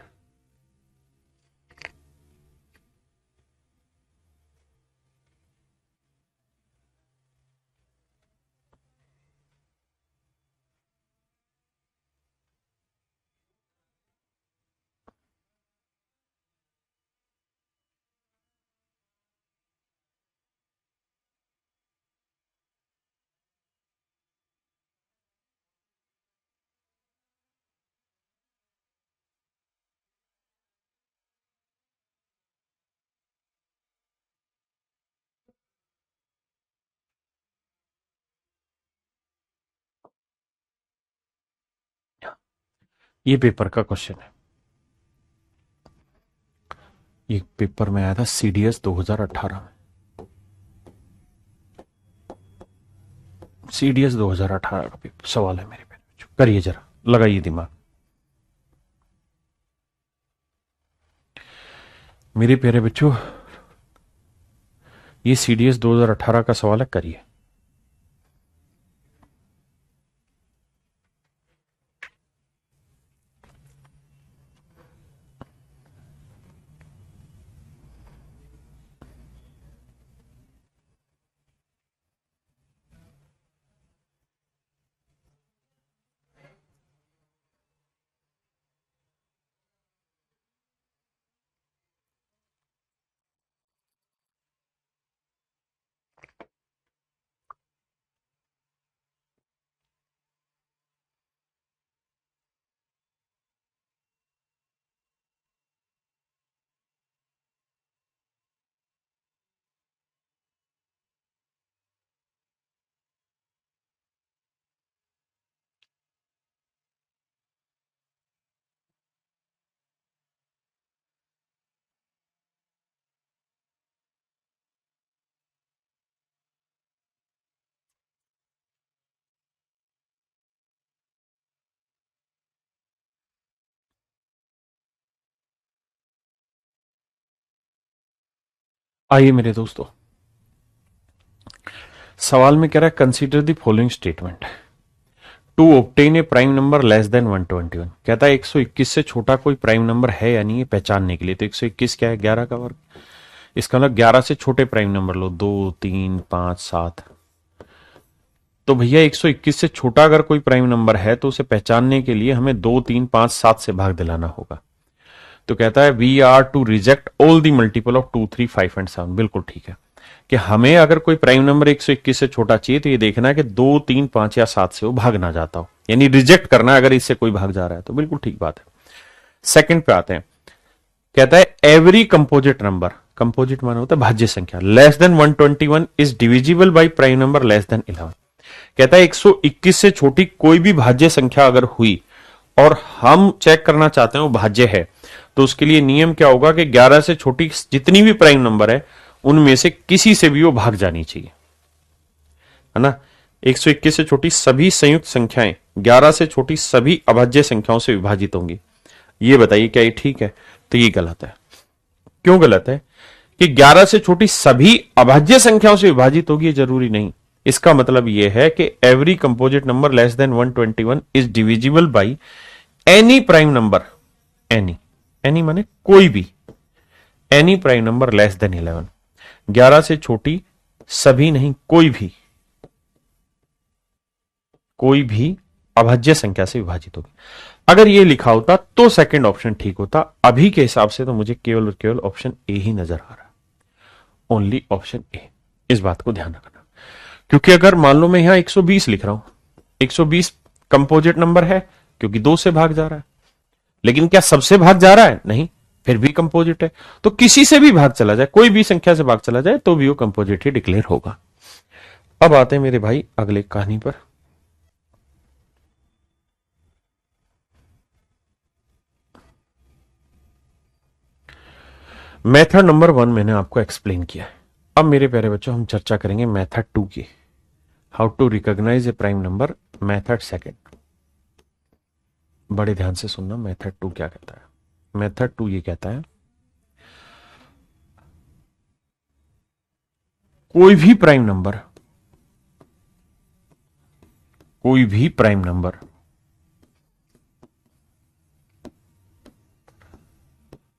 ये पेपर का क्वेश्चन है। ये पेपर में आया था सीडीएस 2018 में। सीडीएस 2018 का पेपर सवाल है मेरे पे, करिए जरा, लगाइए दिमाग। मेरे प्यारे बच्चों, ये सीडीएस 2018 का सवाल है, करिए। आइए मेरे दोस्तों, सवाल में कह रहा है consider the following statement to obtain a prime number less than 121। कहता है 121 से छोटा कोई प्राइम नंबर है या नहीं, ये पहचानने के लिए। तो 121 क्या है? 11 का वर्ग। इसका मतलब 11 से छोटे प्राइम नंबर लो, 2 3 5 7। तो भैया 121 से छोटा अगर कोई प्राइम नंबर है तो उसे पहचानने के लिए हमें 2 3 5 7 से भाग दिलाना होगा। तो कहता है we are to reject all the multiple of 2 3 5 and 7। बिल्कुल ठीक है कि हमें अगर कोई प्राइम नंबर 121 से छोटा चाहिए तो ये देखना है कि 2 3 5 या 7 से वो भाग ना जाता हो, यानी रिजेक्ट करना है अगर इससे कोई भाग जा रहा है तो। बिल्कुल ठीक बात है। सेकंड पे आते हैं। कहता है एवरी कंपोजिट नंबर, कंपोजिट माना होता है भाज्य संख्या, less than 121 is divisible by prime number less then 11। कहता है 121 से छोटी कोई भी भाज्य संख्या अगर हुई और हम चेक करना चाहते हैं वो भाज्य है, तो उसके लिए नियम क्या होगा कि 11 से छोटी जितनी भी प्राइम नंबर है उनमें से किसी से भी वो भाग जानी चाहिए, है ना। 121 से छोटी सभी संयुक्त संख्याएं 11 से छोटी सभी अभाज्य संख्याओं से विभाजित होंगी। ये बताइए क्या ये ठीक है? तो ये गलत है। क्यों गलत है? कि 11 से छोटी सभी अभाज्य संख्याओं से विभाजित होगी, ये जरूरी नहीं। इसका मतलब यह है कि every composite number less than 121 is divisible by any prime number, any, any माने कोई भी, any prime number less then 11। 11 से छोटी सभी नहीं, कोई भी अभाज्य संख्या से विभाजित होगी। अगर ये लिखा होता तो सेकंड ऑप्शन ठीक होता। अभी के हिसाब से तो मुझे केवल और केवल ऑप्शन ए ही नजर आ रहा है, ओनली ऑप्शन ए। इस बात को ध्यान रखना, क्योंकि अगर मान लो मैं यहां 120 लिख रहा हूं, 120 कंपोजिट नंबर है क्योंकि 2 से भाग जा रहा है, लेकिन क्या सबसे भाग जा रहा है? नहीं, फिर भी कंपोजिट है। तो किसी से भी भाग चला जाए, कोई भी संख्या से भाग चला जाए तो भी वो कंपोजिट ही डिक्लेयर होगा। अब आते हैं मेरे भाई अगले कहानी पर। मेथड नंबर 1 मैंने आपको एक्सप्लेन किया है। अब मेरे प्यारे बच्चों हम चर्चा करेंगे मेथड 2 की, how to recognise a prime number, method second. बड़े ध्यान से सुनना, मेथड 2 क्या कहता है। मेथड 2 ये कहता है कोई भी प्राइम नंबर, कोई भी प्राइम नंबर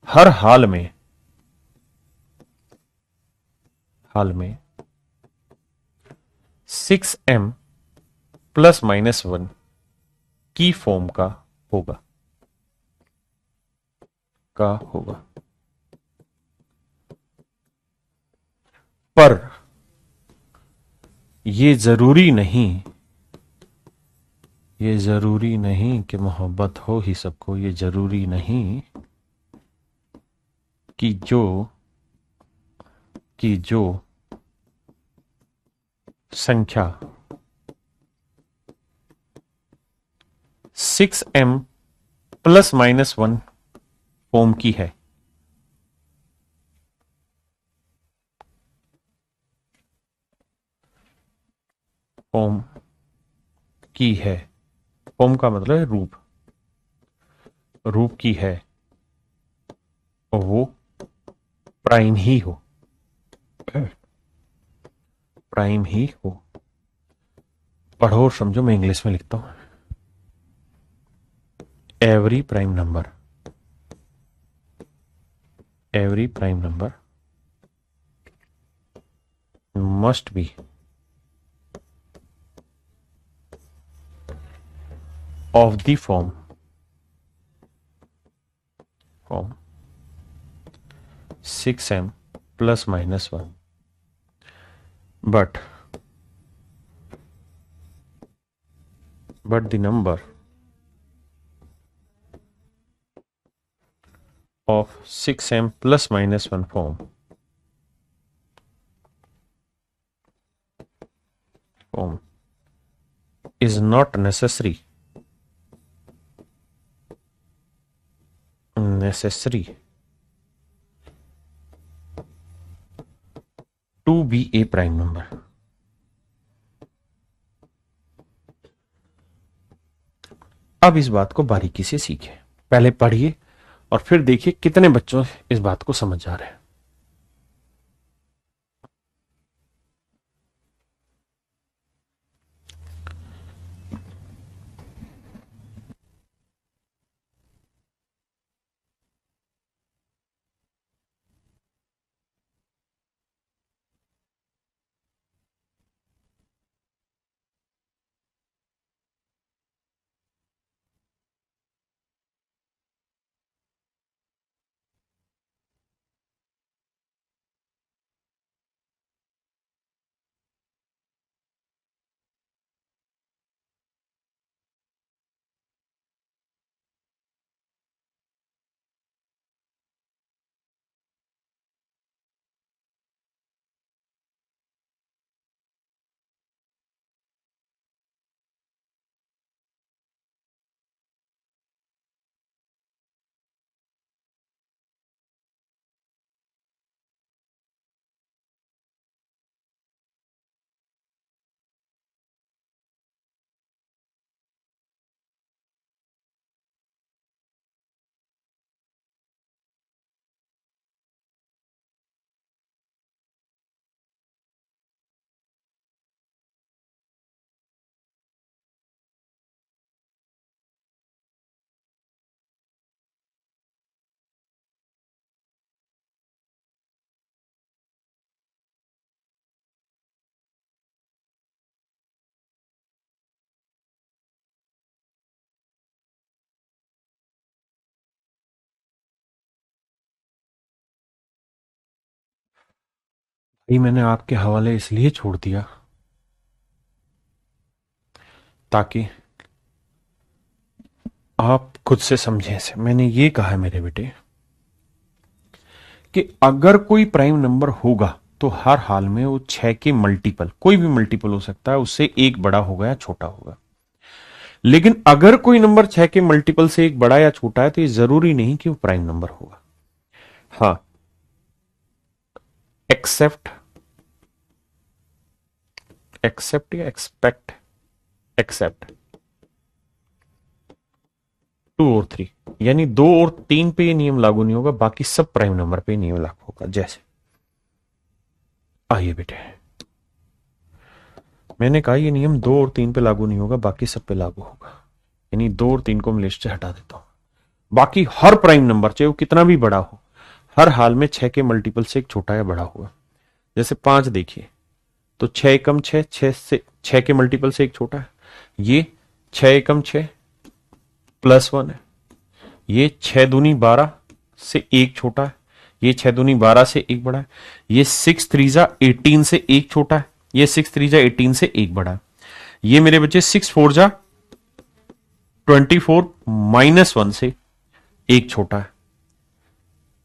हर हाल में 6m प्लस माइनस 1 की फॉर्म का होगा, पर ये जरूरी नहीं कि मोहब्बत हो ही सबको, ये जरूरी नहीं कि जो संख्या 6m प्लस माइनस 1 फॉर्म की है, फॉर्म का मतलब है रूप की है, और वो प्राइम ही हो, पढ़ो और समझो। मैं इंग्लिश में लिखता हूं, every prime number must be of the form 6m plus minus 1, but the number of 6m plus minus 1 form is not necessary to be a prime number। अब इस बात को बारीकी से सीखें, पहले पढ़िए और फिर देखिए कितने बच्चों इस बात को समझ आ रहे हैं। ये मैंने आपके हवाले इसलिए छोड़ दिया ताकि आप खुद से समझें इसे। मैंने ये कहा है मेरे बेटे कि अगर कोई प्राइम नंबर होगा तो हर हाल में वो 6 के मल्टीपल, कोई भी मल्टीपल हो सकता है, उससे एक बड़ा होगा या छोटा होगा। लेकिन अगर कोई नंबर 6 के मल्टीपल से एक बड़ा या छोटा है तो ये जरूरी नहीं कि वो प्राइम नंबर होगा। हाँ, एक्सेप्ट, एक्सेप्ट या एक्सपेक्ट, एक्सेप्ट 2 और 3, यानी 2 और 3 पे ये नियम लागू नहीं होगा, बाकी सब प्राइम नंबर पे नियम लागू होगा। जैसे आइए बेटे, मैंने कहा ये नियम 2 और 3 पे लागू नहीं होगा, बाकी सब पे लागू होगा, यानी 2 और 3 को मैं लिस्ट से हटा देता हूं। बाकी हर प्राइम नंबर चाहे वो कितना भी बड़ा हो, हर हाल में 6 के मल्टीपल से एक छोटा या बड़ा होगा। जैसे 5 देखिए तो 6 एकम 6, 6 के मल्टीपल से एक छोटा है। ये 6 एकम 6 प्लस 1 है। ये 6 दूनी 12 से एक छोटा है। ये 6 दूनी 12 से एक बड़ा है। ये 6 3 18 से एक छोटा है। ये 6 3 18 से एक बड़ा है। ये मेरे बच्चे 6 4 24 -1 से एक छोटा है।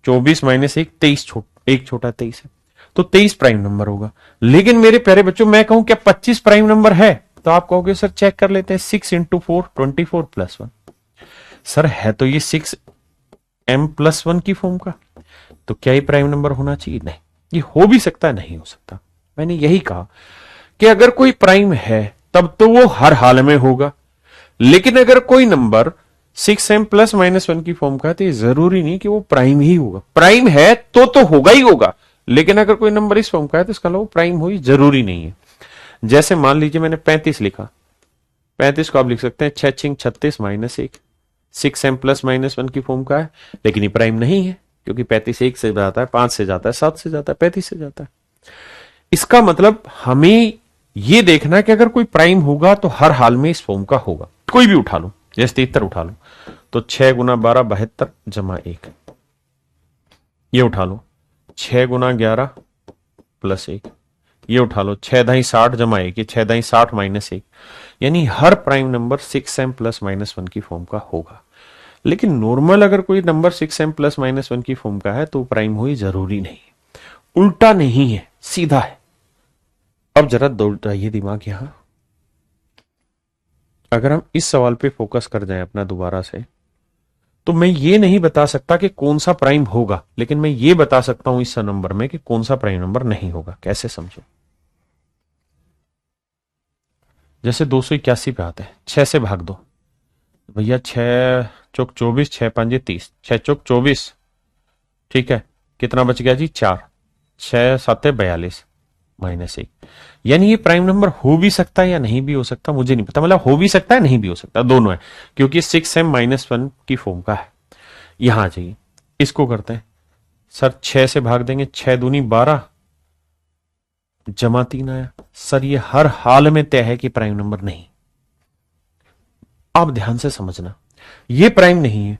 24 -1 23 एक छोटा 23 है, तो 23 प्राइम नंबर होगा। लेकिन मेरे प्यारे बच्चों मैं कहूं क्या 25 प्राइम नंबर है, तो आप कहोगे सर चेक कर लेते हैं, 6 × 4 24 + 1। सर है तो ये 6m + 1 की फॉर्म का, तो क्या ये प्राइम नंबर होना चाहिए? नहीं, ये हो भी सकता है, नहीं हो सकता। मैंने यही कहा कि अगर कोई प्राइम है तब तो वो हर हाल में होगा, लेकिन अगर कोई नंबर 6m ± 1 की फॉर्म का है तो ये जरूरी नहीं कि वो प्राइम ही होगा। प्राइम है तो होगा ही होगा, लेकिन अगर कोई नंबर इस फॉर्म का है तो इसका वो प्राइम हो ही जरूरी नहीं है। जैसे मान लीजिए मैंने 35 लिखा, 35 को आप लिख सकते हैं 6 6 36 -1, 6m ± 1 की फॉर्म का है, लेकिन ये प्राइम नहीं है क्योंकि 35 1 से जाता है, 5 से जाता है, 7 से जाता है, 35 से जाता है। इसका मतलब हमें यह देखना है कि अगर कोई प्राइम होगा तो हर हाल में इस फॉर्म का होगा। कोई भी उठा लो, जैसे 73 उठा लो तो 6 × 12 72 + 1। ये उठा लो 6 × 11 + 1। ये उठा लो 6 दाई 60 + 1, ये 6 दाई 60 -1। यानी हर प्राइम नंबर 6m ± 1 की फॉर्म का होगा। लेकिन नॉर्मल अगर कोई नंबर 6m ± 1 की फॉर्म का है तो प्राइम हो ही जरूरी नहीं, उल्टा नहीं है, सीधा है। अब जरा दौड़ाइए दिमाग यहां, अगर हम इस सवाल पे फोकस कर जाएं अपना दोबारा से, तो मैं ये नहीं बता सकता कि कौन सा प्राइम होगा, लेकिन मैं ये बता सकता हूं इस नंबर में कि कौन सा प्राइम नंबर नहीं होगा। कैसे समझो? जैसे 281 पे आते हैं, 6 से भाग दो भैया, 6 चौक 24, 6 5 30, 6 चौक 24, ठीक है, कितना बच गया जी? 4, 6 7 42 -1। यानी ये प्राइम नंबर हो भी सकता है या नहीं भी हो सकता, मुझे नहीं पता, मतलब हो भी सकता है नहीं भी हो सकता, दोनों है, क्योंकि 6m - 1 की फॉर्म का है। यहां आ जाइए, इसको करते हैं सर, 6 से भाग देंगे, 6 दूनी 12 जमा 3 आया। सर ये हर हाल में तय है कि प्राइम नंबर नहीं। आप ध्यान से समझना, ये प्राइम नहीं है।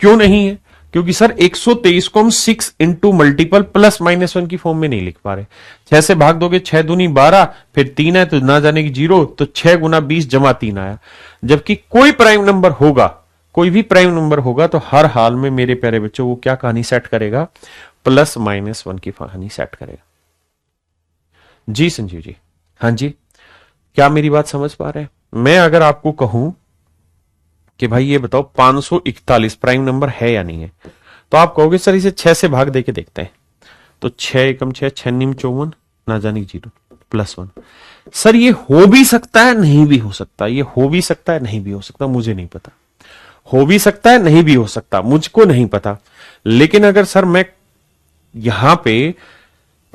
क्यों नहीं है? क्योंकि सर 123 को हम 6 × मल्टीपल +-1 की फॉर्म में नहीं लिख पा रहे। 6 से भाग दोगे 6 दूनी 12, फिर 3 है तो ना जाने की 0, तो 6 × 20 जमा 3 आया। जबकि कोई प्राइम नंबर होगा, कोई भी प्राइम नंबर होगा तो हर हाल में मेरे प्यारे बच्चों वो क्या कहानी सेट करेगा? +-1 की कहानी सेट करेगा। जी संजीव जी, हाँ जी, क्या मेरी बात समझ पा रहे हैं? मैं अगर आपको कहूं कि भाई ये बताओ 541 प्राइम नंबर है या नहीं है, तो आप कहोगे सर इसे 6 से भाग देके देखते हैं। तो 6 एकम 6, 6 निम 54, ना जाने 0 +1। सर ये हो भी सकता है, नहीं भी हो सकता, ये हो भी सकता है, नहीं भी हो सकता, मुझे नहीं पता। हो भी सकता है, नहीं भी हो सकता, मुझको नहीं पता। लेकिन अगर सर मैं यहां पे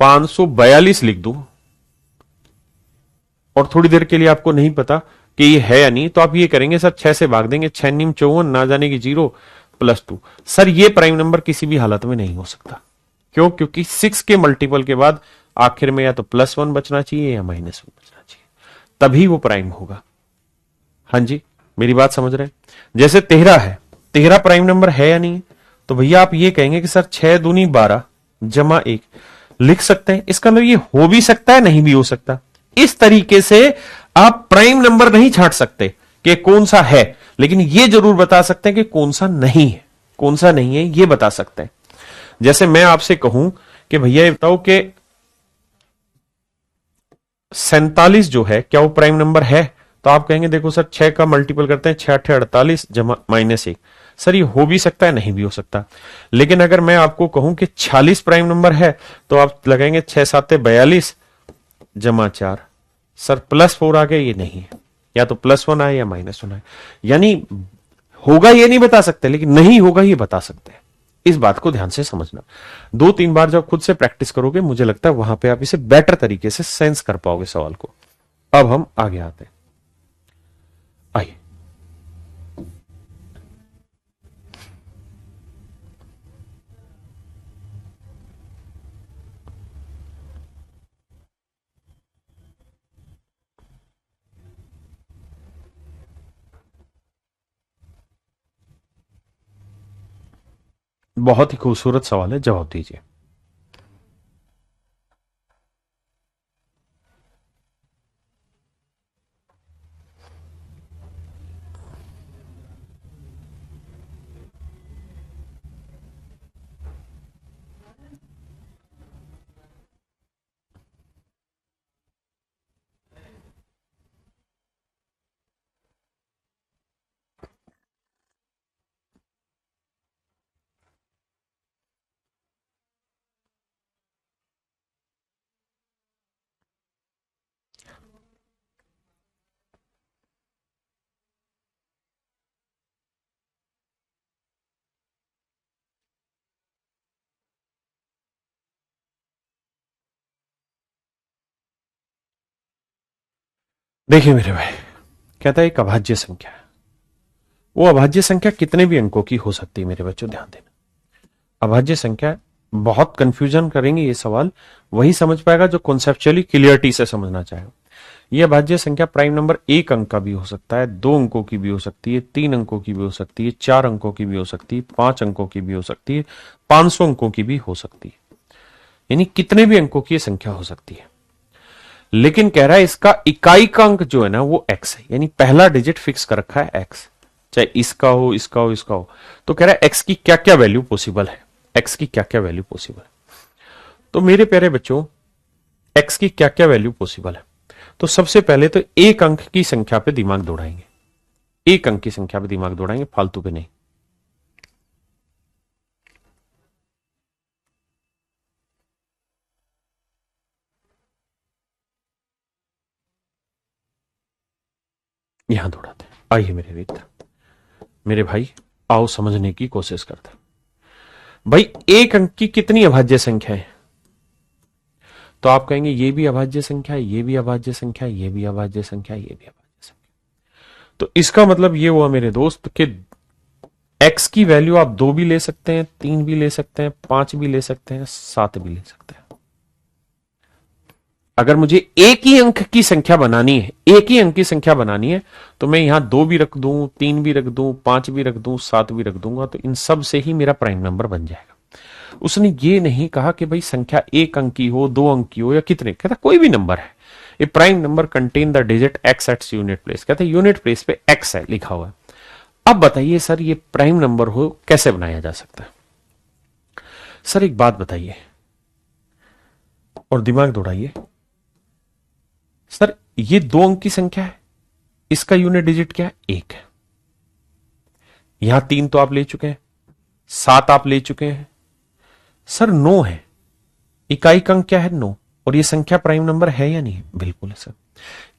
542 लिख दूं और थोड़ी देर के लिए आपको नहीं पता कि ये है या नहीं, तो आप ये करेंगे सर 6 से भाग देंगे, 6 निम 54, ना जाने की 0 +2। सर ये प्राइम नंबर किसी भी हालत में नहीं हो सकता। क्यों? क्योंकि 6 के मल्टीपल के बाद आखिर में या तो +1 बचना चाहिए या -1 बचना चाहिए, तभी वो प्राइम होगा। हाँ जी, मेरी बात समझ रहे हैं? जैसे 13 है, 13 प्राइम नंबर है या नहीं? तो भैया आप ये कहेंगे कि सर 6 दूनी 12 जमा 1 लिख सकते हैं। इसका मतलब ये हो भी सकता है, नहीं भी हो सकता। इस तरीके से आप प्राइम नंबर नहीं छांट सकते कि कौन सा है, लेकिन ये जरूर बता सकते हैं कि कौन सा नहीं है। कौन सा नहीं है ये बता सकते हैं। जैसे मैं आपसे कहूं कि भैया ये बताओ कि 47 जो है क्या वो प्राइम नंबर है? तो आप कहेंगे देखो सर 6 का मल्टीपल करते हैं, 6 8 48 जमा -1, सर ये हो भी सकता है, नहीं भी हो सकता। लेकिन अगर मैं आपको कहूं कि 46 प्राइम नंबर है तो आप लगाएंगे 6 7 42 जमा 4, सर +4 आ गया, ये नहीं है। या तो +1 आए या -1 आए, यानी होगा ये नहीं बता सकते, लेकिन नहीं होगा ये बता सकते हैं। इस बात को ध्यान से समझना। 2-3 बार जब खुद से प्रैक्टिस करोगे, मुझे लगता है वहां पे आप इसे बेटर तरीके से सेंस कर पाओगे सवाल को। अब हम आगे आते हैं, आइए। बहुत ही खूबसूरत सवाल है, जवाब दीजिए। देखिए मेरे भाई, कहता है एक अभाज्य संख्या है। वो अभाज्य संख्या कितने भी अंकों की हो सकती है मेरे बच्चों, ध्यान देना। अभाज्य संख्या, बहुत कंफ्यूजन करेंगे ये सवाल, वही समझ पाएगा जो कॉन्सेप्चुअली क्लियरिटी से समझना चाहेगा। ये अभाज्य संख्या प्राइम नंबर 1 अंक का भी हो सकता है, 2 अंकों की भी हो सकती है, 3 अंकों की भी हो सकती है, 4 अंकों की भी हो सकती है, 5 अंकों की भी हो सकती है, 500 अंकों की भी हो सकती है। यानी कितने भी अंकों की ये संख्या हो सकती है। लेकिन कह रहा है इसका इकाई का अंक जो है ना वो x है, यानी पहला डिजिट फिक्स कर रखा है x, चाहे इसका हो, इसका हो, इसका हो। तो कह रहा है x की क्या क्या वैल्यू पॉसिबल है, x की क्या क्या वैल्यू पॉसिबल है। तो मेरे प्यारे बच्चों, x की क्या क्या वैल्यू पॉसिबल है, तो सबसे पहले तो एक अंक की संख्या पे दिमाग दौड़ाएंगे, एक अंक की संख्या पे दिमाग दौड़ाएंगे, फालतू पे नहीं। यहां दौड़ाते हैं। आइए मेरे मित्र, मेरे भाई, आओ समझने की कोशिश करते हैं। भाई एक अंक की कितनी अभाज्य संख्या है, तो आप कहेंगे ये भी अभाज्य संख्या है, ये भी अभाज्य संख्या है, ये भी अभाज्य संख्या है, ये भी अभाज्य संख्या। तो इसका मतलब ये हुआ मेरे दोस्त कि x की वैल्यू आप 2 भी ले सकते हैं, 3 भी ले सकते हैं, 5 भी ले सकते हैं, 7 भी ले सकते हैं। अगर मुझे एक ही अंक की संख्या बनानी है, एक ही अंक की संख्या बनानी है, तो मैं यहां 2 भी रख दूं, 3 भी रख दूं, 5 भी रख दूं, 7 भी रख दूंगा, तो इन सब से ही मेरा प्राइम नंबर बन जाएगा। उसने ये नहीं कहा कि भाई संख्या 1 अंक की हो, 2 अंक की हो या कितने, कहता कोई भी नंबर है। A prime number contain the digit x at unit place, कहते यूनिट प्लेस पे x है लिखा हुआ है। अब बताइए सर ये प्राइम नंबर हो कैसे बनाया जा सकता है। सर एक बात बताइए और दिमाग दौड़ाइए, सर ये 2 अंक की संख्या है, इसका यूनिट डिजिट क्या है, 1 है। यहां 3 तो आप ले चुके हैं, 7 आप ले चुके हैं, सर 9 है, इकाई का अंक क्या है 9, और ये संख्या प्राइम नंबर है या नहीं है, बिल्कुल है सर।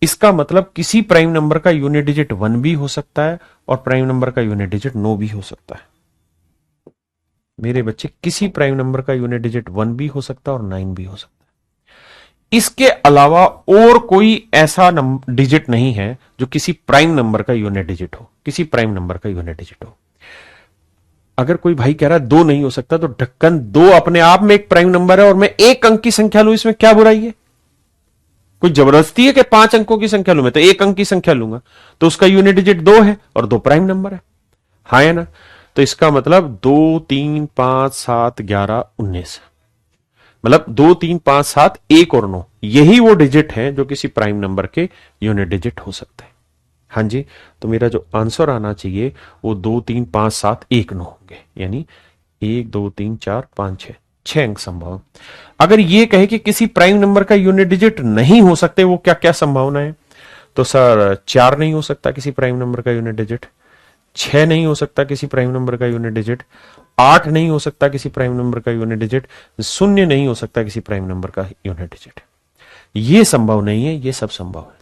इसका मतलब किसी प्राइम नंबर का यूनिट डिजिट 1 भी हो सकता है और प्राइम नंबर का यूनिट डिजिट 9 भी हो सकता है। मेरे बच्चे, किसी प्राइम नंबर का यूनिट डिजिट 1 भी हो सकता है और 9 भी हो सकता है। इसके अलावा और कोई ऐसा डिजिट नहीं है जो किसी प्राइम नंबर का यूनिट डिजिट हो, किसी प्राइम नंबर का यूनिट डिजिट हो। अगर कोई भाई कह रहा है 2 नहीं हो सकता, तो ढक्कन 2 अपने आप में एक प्राइम नंबर है और मैं 1 अंक की संख्या लूं, इसमें क्या बुराई है। कोई जबरदस्ती है कि 5 अंकों की संख्या लूं, मैं तो 1 अंक की संख्या लूंगा, तो उसका यूनिट डिजिट 2 है और 2 प्राइम नंबर है, हाँ है ना। तो इसका मतलब 2 3 5 7 11 19, मतलब 2 3 5 7 1 और 9, यही वो डिजिट है जो किसी प्राइम नंबर के यूनिट डिजिट हो सकते हैं। हाँ जी, तो मेरा जो आंसर आना चाहिए वो 2 3 5 7 1 9 होंगे, यानी 1 2 3 4 5 6, 6 अंक संभव। अगर ये कहे कि किसी प्राइम नंबर का यूनिट डिजिट नहीं हो सकते, वो क्या क्या संभावना है, तो सर 4 नहीं हो सकता किसी प्राइम नंबर का यूनिट डिजिट, 6 नहीं हो सकता किसी प्राइम नंबर का यूनिट डिजिट, 8 नहीं हो सकता किसी प्राइम नंबर का यूनिट डिजिट, 0 नहीं हो सकता किसी प्राइम नंबर का यूनिट डिजिट। ये संभव नहीं है, ये सब संभव है।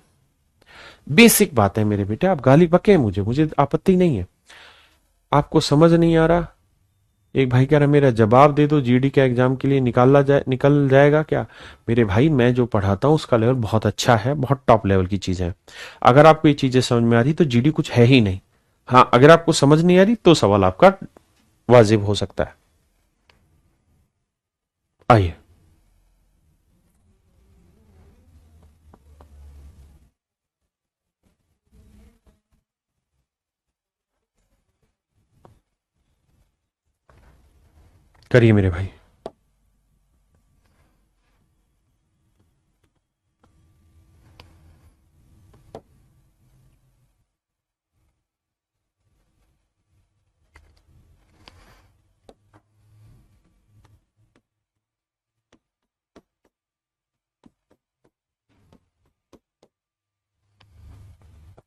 बेसिक बात है मेरे बेटे, आप गाली बके मुझे, मुझे आपत्ति नहीं है। आपको समझ नहीं आ रहा, एक भाई कह रहा मेरा जवाब दे दो, जीडी के एग्जाम के लिए निकल जाएगा क्या? मेरे भाई मैं जो पढ़ाता हूं उसका लेवल बहुत अच्छा है, बहुत टॉप लेवल की चीजें हैं। अगर आपको ये चीजें समझ में आ रही तो जीडी कुछ है ही नहीं। हाँ, अगर आपको समझ नहीं आ रही तो सवाल आपका वाजिब हो सकता है। आइए, करिए मेरे भाई।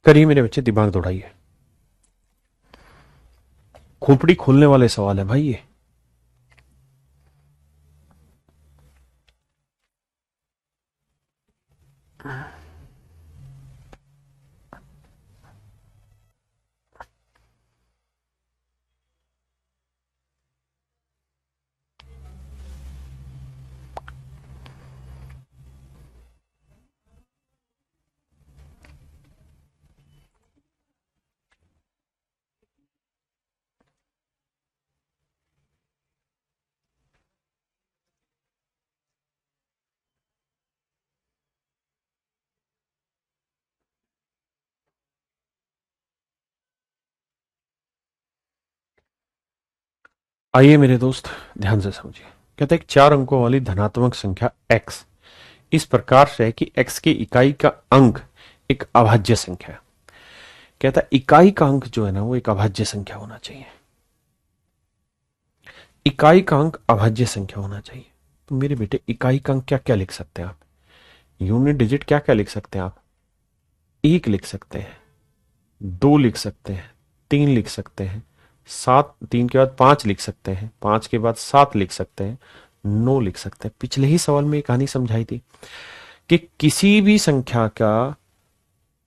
करिए मेरे बच्चे, दिमाग दौड़ाइए। खोपड़ी खोलने वाले सवाल है भाई ये। आइए मेरे दोस्त, ध्यान से समझिए। कहते हैं 4 अंकों वाली धनात्मक संख्या x इस प्रकार से है कि x की इकाई का अंक एक अभाज्य संख्या है। कहता है इकाई का अंक जो है ना वो एक अभाज्य संख्या होना चाहिए। इकाई का अंक अभाज्य संख्या होना चाहिए। तो मेरे बेटे इकाई का अंक क्या क्या लिख सकते हैं आप? यूनिट डिजिट क्या क्या लिख सकते हैं आप? 1 लिख सकते हैं, 2 लिख सकते हैं, 3 लिख सकते हैं, 7, 3 के बाद 5 लिख सकते हैं, 5 के बाद 7 लिख सकते हैं, 9 लिख सकते हैं। पिछले ही सवाल में एक कहानी समझाई थी कि किसी भी संख्या का,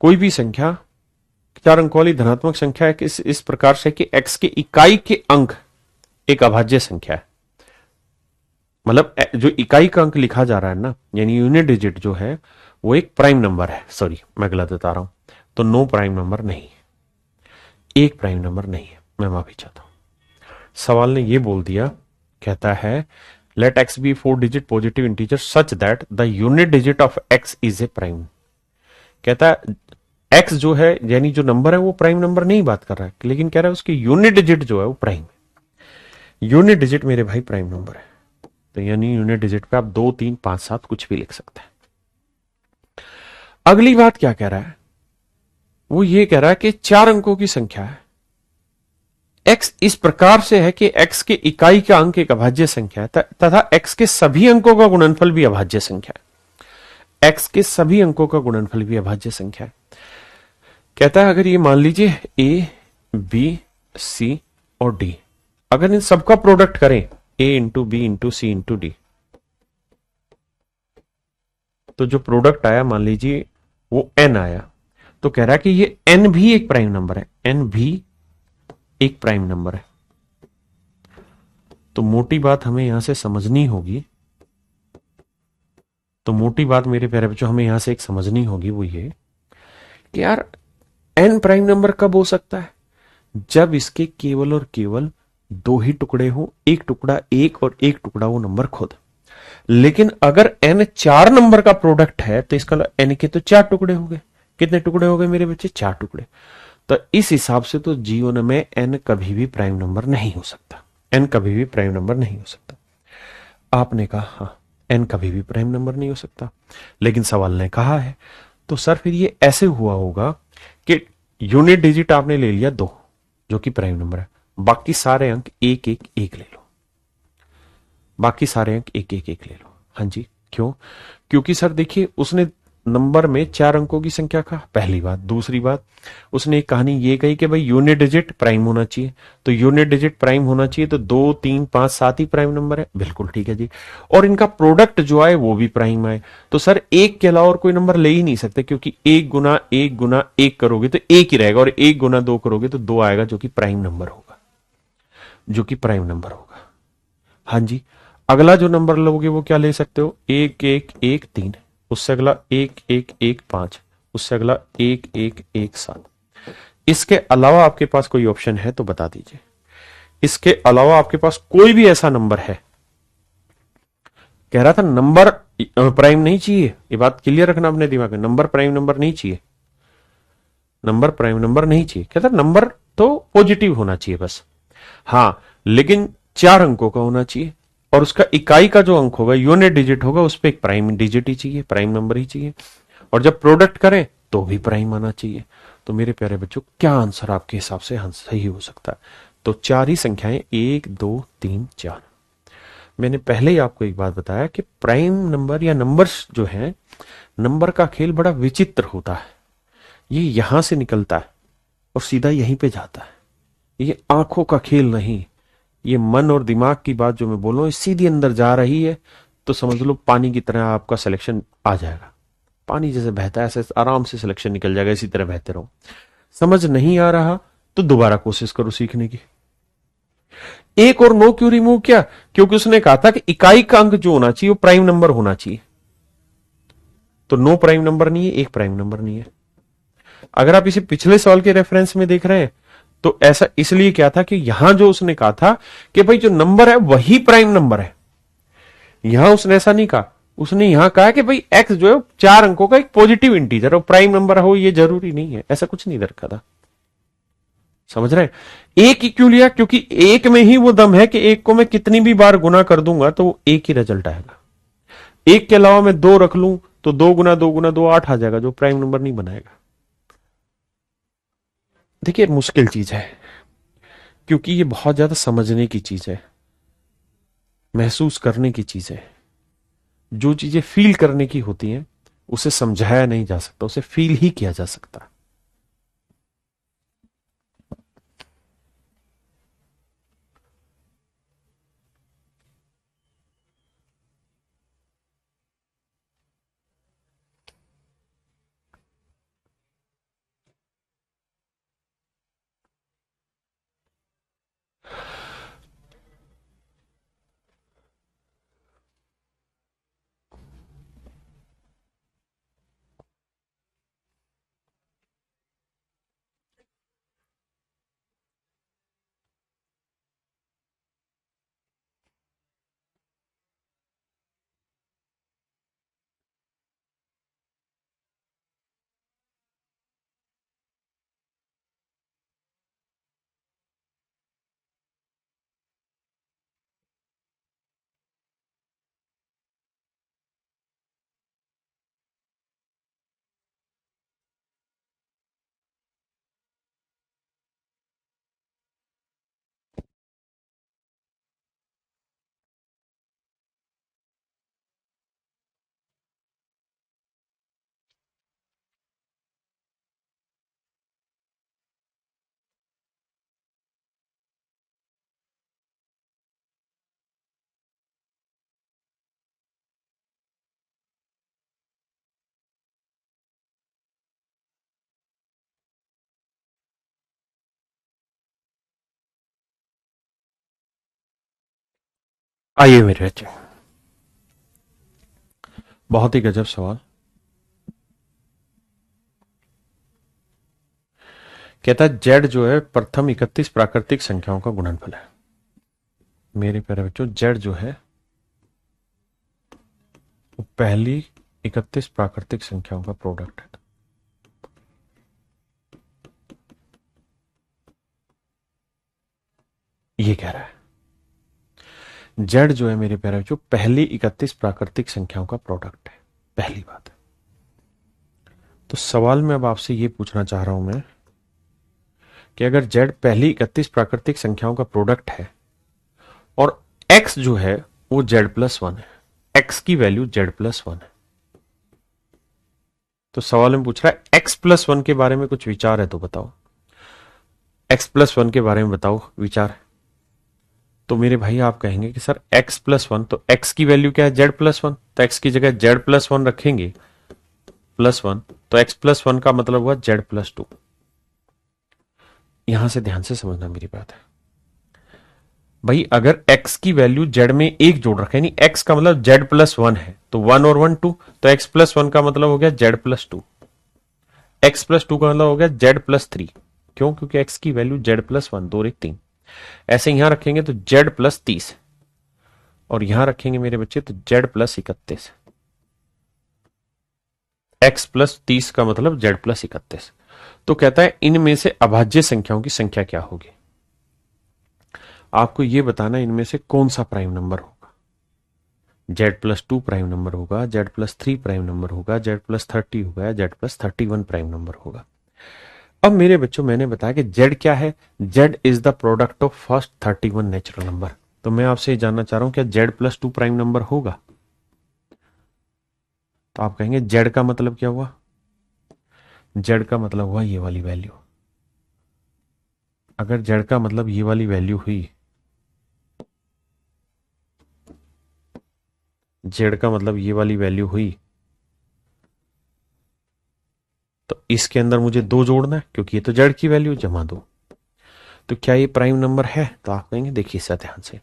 कोई भी संख्या 4 अंक वाली धनात्मक संख्या है कि इस प्रकार से कि x के इकाई के अंक एक अभाज्य संख्या है। मतलब जो इकाई का अंक लिखा जा रहा है ना, यानी यूनिट डिजिट जो है वो एक प्राइम नंबर है। सॉरी, मैं गलत बता रहा हूं। तो 9 प्राइम नंबर नहीं है, 1 प्राइम नंबर नहीं है, मैं माफी चाहता हूं। सवाल ने ये बोल दिया, कहता है let x be 4 digit positive integer such that the unit digit of x is a prime. कहता है x जो है यानी जो नंबर है वो प्राइम नंबर नहीं बात कर रहा है, लेकिन कह रहा है उसकी यूनिट डिजिट जो है वो प्राइम है। यूनिट डिजिट मेरे भाई प्राइम नंबर है। तो यानी यूनिट डिजिट पे आप 2, 3, 5, 7 कुछ भी लिख सकते हैं। अगली बात क्या कह रहा है? वो ये कह रहा है कि 4 अंकों की संख्या है, x इस प्रकार से है कि x के इकाई का अंक एक अभाज्य संख्या है तथा x के सभी अंकों का गुणनफल भी अभाज्य संख्या है। x के सभी अंकों का गुणनफल भी अभाज्य संख्या है। कहता है अगर ये मान लीजिए a, b, c और d, अगर इन सबका प्रोडक्ट करें a into B into C into D, तो जो प्रोडक्ट आया मान लीजिए वो n आया। तो कह रहा है कि ये n भी एक प्राइम नंबर है, n भी एक प्राइम नंबर है। तो मोटी बात हमें यहां से समझनी होगी, तो मोटी बात मेरे प्यारे बच्चों हमें यहां से एक समझनी होगी, वो ये कि यार n प्राइम नंबर कब हो सकता है? जब इसके केवल और केवल 2 ही टुकड़े हो, एक टुकड़ा 1 और एक टुकड़ा वो नंबर खुद। लेकिन अगर n 4 नंबर का प्रोडक्ट है तो इसका n के तो 4 टुकड़े हो गए। कितने टुकड़े हो गए मेरे बच्चे? 4 टुकड़े। तो इस हिसाब से तो जीवन में n कभी भी प्राइम नंबर नहीं हो सकता, n कभी भी प्राइम नंबर नहीं हो सकता। आपने कहा हाँ n कभी भी प्राइम नंबर नहीं हो सकता, लेकिन सवाल ने कहा है तो सर फिर ये ऐसे हुआ होगा कि यूनिट डिजिट आपने ले लिया 2 जो कि प्राइम नंबर है, बाकी सारे अंक 1 1 1 ले लो, बाकी सारे अंक 1 1 1 ले लो। हाँ जी, क्यों? क्योंकि सर देखिए उसने नंबर में 4 अंकों की संख्या का, पहली बात। दूसरी बात, उसने एक कहानी ये कही कि भाई यूनिट डिजिट प्राइम होना चाहिए, तो यूनिट डिजिट प्राइम होना चाहिए तो 2 3 5 7 ही प्राइम नंबर है। बिल्कुल ठीक है जी। और इनका प्रोडक्ट जो आए वो भी प्राइम आए, तो सर एक के अलावा और कोई नंबर ले ही नहीं सकते, क्योंकि 1 गुना 1 करोगे तो 1 ही रहेगा, और 1 गुना 2 करोगे तो 2 आएगा, जो कि प्राइम नंबर होगा, जो कि प्राइम नंबर होगा। हाँ जी। अगला जो नंबर लोगे वो क्या ले सकते हो, 1 1 1 3, उससे अगला 1 1 1 5, उससे अगला 1 1 1 7। इसके अलावा आपके पास कोई ऑप्शन है तो बता दीजिए। इसके अलावा आपके पास कोई भी ऐसा नंबर है? कह रहा था नंबर प्राइम नहीं चाहिए, ये बात क्लियर रखना अपने दिमाग में, नंबर प्राइम नंबर नहीं चाहिए, नंबर प्राइम नंबर नहीं चाहिए। कहता नंबर तो पॉजिटिव होना चाहिए बस, हाँ, लेकिन 4 अंकों का होना चाहिए, और उसका इकाई का जो अंक होगा, यूनिट डिजिट होगा, उस पर एक प्राइम डिजिट ही चाहिए, प्राइम नंबर ही चाहिए, और जब प्रोडक्ट करें तो भी प्राइम आना चाहिए। तो मेरे प्यारे बच्चों, क्या आंसर आपके हिसाब से सही हो सकता है? तो 4 ही संख्याएं, 1 2 3 4। मैंने पहले ही आपको एक बात बताया कि प्राइम नंबर या नंबर्स जो है, नंबर का खेल बड़ा विचित्र होता है। ये यहां से निकलता है और सीधा यहीं पे जाता है। ये आंखों का खेल नहीं, ये मन और दिमाग की बात जो मैं बोल रहा हूं, सीधी अंदर जा रही है, तो समझ लो पानी की तरह आपका सिलेक्शन आ जाएगा। पानी जैसे बहता है ऐसे आराम से सिलेक्शन निकल जाएगा, इसी तरह बहते रहो। समझ नहीं आ रहा तो दोबारा कोशिश करो सीखने की। एक और नो क्यों रिमूव किया? क्योंकि उसने कहा था कि इकाई का अंक जो होना चाहिए वो प्राइम नंबर होना चाहिए, तो नो प्राइम नंबर नहीं है, एक प्राइम नंबर नहीं है। अगर आप इसे पिछले सवाल के रेफरेंस में देख रहे हैं तो ऐसा इसलिए क्या था कि यहां जो उसने कहा था कि भाई जो नंबर है वही प्राइम नंबर है, यहां उसने ऐसा नहीं कहा। उसने यहां कहा कि भाई एक्स जो है 4 अंकों का एक पॉजिटिव इंटीजर और प्राइम नंबर हो ये जरूरी नहीं है, ऐसा कुछ नहीं रखा था। समझ रहे हैं? एक ही क्यों लिया? क्योंकि एक में ही वो दम है कि एक को मैं कितनी भी बार गुना कर दूंगा तो वो एक ही रिजल्ट आएगा। एक के अलावा मैं 2 रख लूं तो 2 गुना 2 8 आ जाएगा, जो प्राइम नंबर नहीं बनाएगा। देखिए मुश्किल चीज है, क्योंकि ये बहुत ज्यादा समझने की चीज है, महसूस करने की चीज है। जो चीजें फील करने की होती हैं उसे समझाया नहीं जा सकता, उसे फील ही किया जा सकता। आइए मेरे बच्चे, बहुत ही गजब सवाल। कहता है जेड जो है प्रथम 31 प्राकृतिक संख्याओं का गुणनफल है। मेरे प्यारे बच्चों, जेड जो है वो पहली 31 प्राकृतिक संख्याओं का प्रोडक्ट है। ये कह रहा है जेड जो है मेरे प्यारे बच्चों पहली 31 प्राकृतिक संख्याओं का प्रोडक्ट है, पहली बात है। तो सवाल में अब आपसे ये पूछना चाह रहा हूं मैं कि अगर जेड पहली 31 प्राकृतिक संख्याओं का प्रोडक्ट है और एक्स जो है वो जेड प्लस वन है, एक्स की वैल्यू जेड प्लस वन है, तो सवाल में पूछ रहा है x+1 के बारे में कुछ विचार है तो बताओ, x+1 के बारे में बताओ विचार। तो मेरे भाई आप कहेंगे कि सर x+1, तो x की वैल्यू क्या है, z+1, तो x की जगह z+1 रखेंगे +1, तो x+1 का मतलब हुआ z+2। यहां से ध्यान से समझना मेरी बात है भाई, अगर x की वैल्यू z में एक जोड़ रखे, यानी x का मतलब z+1 है, तो 1 और 1 2, तो x+1 का मतलब हो गया z+2, x+2 का मतलब हो गया z+3। क्यों? क्योंकि x की वैल्यू z+1, 2 और 1 3। ऐसे यहां रखेंगे तो z+30, और यहां रखेंगे मेरे बच्चे तो z+31। x+30 का मतलब z+31। तो कहता है इनमें से अभाज्य संख्याओं की संख्या क्या होगी। आपको यह बताना इनमें से कौन सा प्राइम नंबर होगा। z+2 प्राइम नंबर होगा, z+3 प्राइम नंबर होगा, z+30 होगा, या z+31 प्राइम नंबर होगा। अब मेरे बच्चों मैंने बताया कि z क्या है, z is the product of first 31 natural number. तो मैं आपसे जानना चाह रहा हूं क्या z+2 प्राइम नंबर होगा। तो आप कहेंगे z का मतलब क्या हुआ, z का मतलब हुआ ये वाली वैल्यू। अगर z का मतलब ये वाली वैल्यू हुई, z का मतलब ये वाली वैल्यू हुई, तो इसके अंदर मुझे 2 जोड़ना है, क्योंकि ये तो z की वैल्यू जमा 2। तो क्या ये प्राइम नंबर है। तो आप कहेंगे देखिए इसे ध्यान से,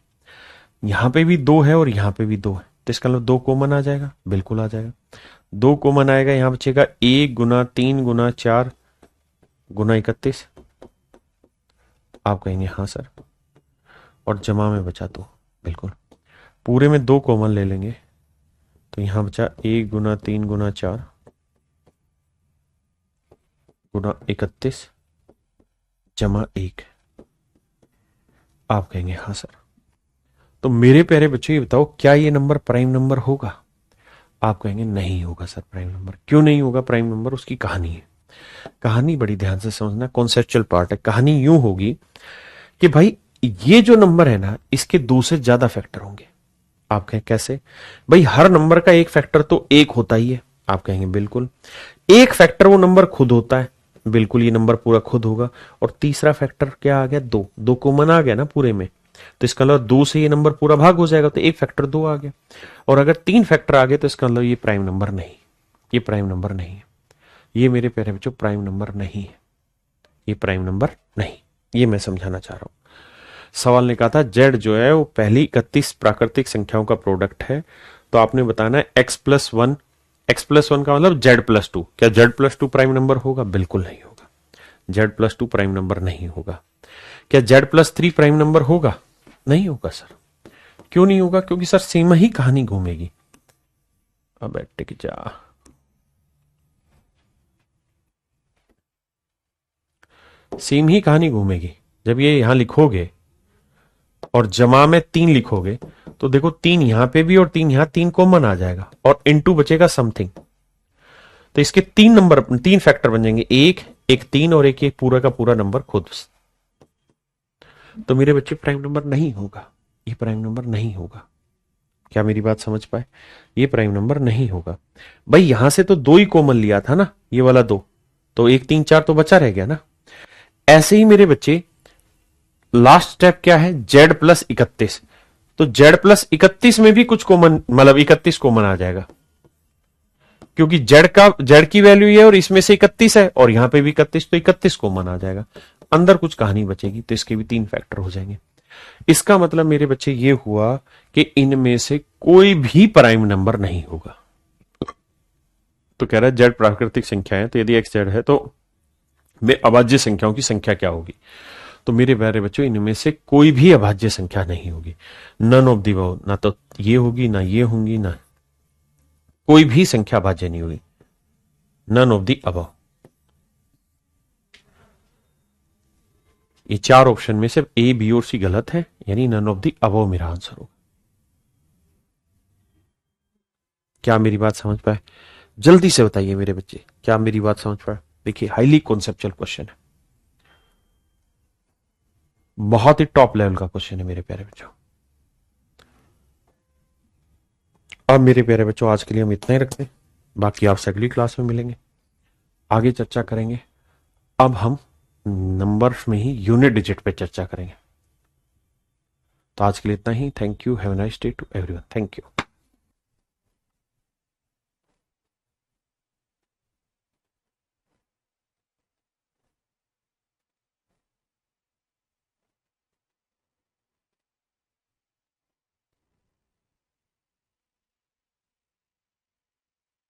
यहां पे भी 2 है और यहां पे भी 2 है, तो इसका मतलब 2 कॉमन आ जाएगा, बिल्कुल आ जाएगा। 2 कॉमन आएगा, यहां बचेगा 1 गुना 3 गुना 4 गुना 31। आप कहेंगे हाँ सर, और जमा में बचा 2, बिल्कुल। पूरे में 2 कॉमन ले लेंगे, तो यहां बचा 1 गुना 3 गुना 4 गुना 31 जमा 1। आप कहेंगे हाँ सर। तो मेरे प्यारे बच्चों ये बताओ क्या ये नंबर प्राइम नंबर होगा। आप कहेंगे नहीं होगा सर प्राइम नंबर। क्यों नहीं होगा प्राइम नंबर, उसकी कहानी है। कहानी बड़ी ध्यान से समझना, कॉन्सेप्चुअल पार्ट है। कहानी यूं होगी कि भाई ये जो नंबर है ना, इसके 2 से ज्यादा फैक्टर होंगे। आप कहें कैसे। भाई हर नंबर का एक फैक्टर तो 1 होता ही है। आप कहेंगे बिल्कुल। एक फैक्टर वो नंबर खुद होता है, बिल्कुल ये नंबर पूरा खुद होगा। और तीसरा फैक्टर क्या आ गया, 2। 2 कॉमन आ गया ना पूरे में, तो इसका मतलब 2 से ये नंबर पूरा भाग हो जाएगा, तो एक फैक्टर 2 आ गया। और अगर 3 फैक्टर आ गए तो इसका मतलब ये प्राइम नंबर नहीं, ये प्राइम नंबर नहीं है। ये मेरे प्यारे बच्चों प्राइम नंबर नहीं है, ये प्राइम नंबर नहीं। ये मैं समझाना चाह रहा हूं। सवाल ने कहा था जेड जो है वो पहली 31 प्राकृतिक संख्याओं का प्रोडक्ट है। तो आपने बताना है x+1, x+1 का मतलब z+2। क्या z+2 प्राइम नंबर होगा, बिल्कुल नहीं होगा। z+2 प्राइम नंबर नहीं होगा। क्या z+3 प्राइम नंबर होगा, नहीं होगा सर। क्यों नहीं होगा, क्योंकि सर सेम ही कहानी घूमेगी। अब टिक जा, सेम ही कहानी घूमेगी। जब ये यहां लिखोगे और जमा में 3 लिखोगे, तो देखो 3 यहां पे भी और 3 यहां, 3 कॉमन आ जाएगा और इनटू बचेगा समथिंग। तो इसके 3 नंबर, 3 फैक्टर बन जाएंगे, एक एक 3 और एक पूरा का पूरा नंबर खुद। तो मेरे बच्चे प्राइम नंबर नहीं होगा, ये प्राइम नंबर नहीं होगा। क्या मेरी बात समझ पाए, ये प्राइम नंबर नहीं होगा। भाई यहां से तो 2 ही कॉमन लिया था ना, ये वाला 2, तो 1 3 4 तो बचा रह गया ना। ऐसे ही मेरे बच्चे लास्ट स्टेप क्या है, z+31। तो z+31 में भी कुछ कॉमन, मतलब 31 कॉमन आ जाएगा, क्योंकि z की वैल्यू ये है और इसमें से 31 है और यहां पे भी 31, तो 31 कॉमन आ जाएगा। अंदर कुछ कहानी बचेगी, तो इसके भी 3 फैक्टर हो जाएंगे। इसका मतलब मेरे बच्चे ये हुआ कि इनमें से कोई भी प्राइम नंबर नहीं होगा। तो कह रहा है जेड प्राकृतिक संख्या है, तो यदि x z है तो अभाज्य संख्याओं की संख्या क्या होगी। तो मेरे प्यारे बच्चों इनमें से कोई भी अभाज्य संख्या नहीं होगी। नन ऑफ दी अबव, ना तो ये होगी ना ये होंगी, ना कोई भी संख्या अभाज्य नहीं होगी। None of the above. ये 4 ऑप्शन में सिर्फ ए बी और सी गलत है, यानी नन ऑफ दी अबव मेरा आंसर होगा। क्या मेरी बात समझ पाए, जल्दी से बताइए मेरे बच्चे, क्या मेरी बात समझ पाए। देखिए हाईली कॉन्सेप्चुअल क्वेश्चन है, बहुत ही टॉप लेवल का क्वेश्चन है मेरे प्यारे बच्चों। अब मेरे प्यारे बच्चों आज के लिए हम इतना ही रखते हैं, बाकी आपसे अगली क्लास में मिलेंगे। आगे चर्चा करेंगे। अब हम नंबर्स में ही यूनिट डिजिट पे चर्चा करेंगे। तो आज के लिए इतना ही। Thank you. Have a nice day to everyone. Thank you.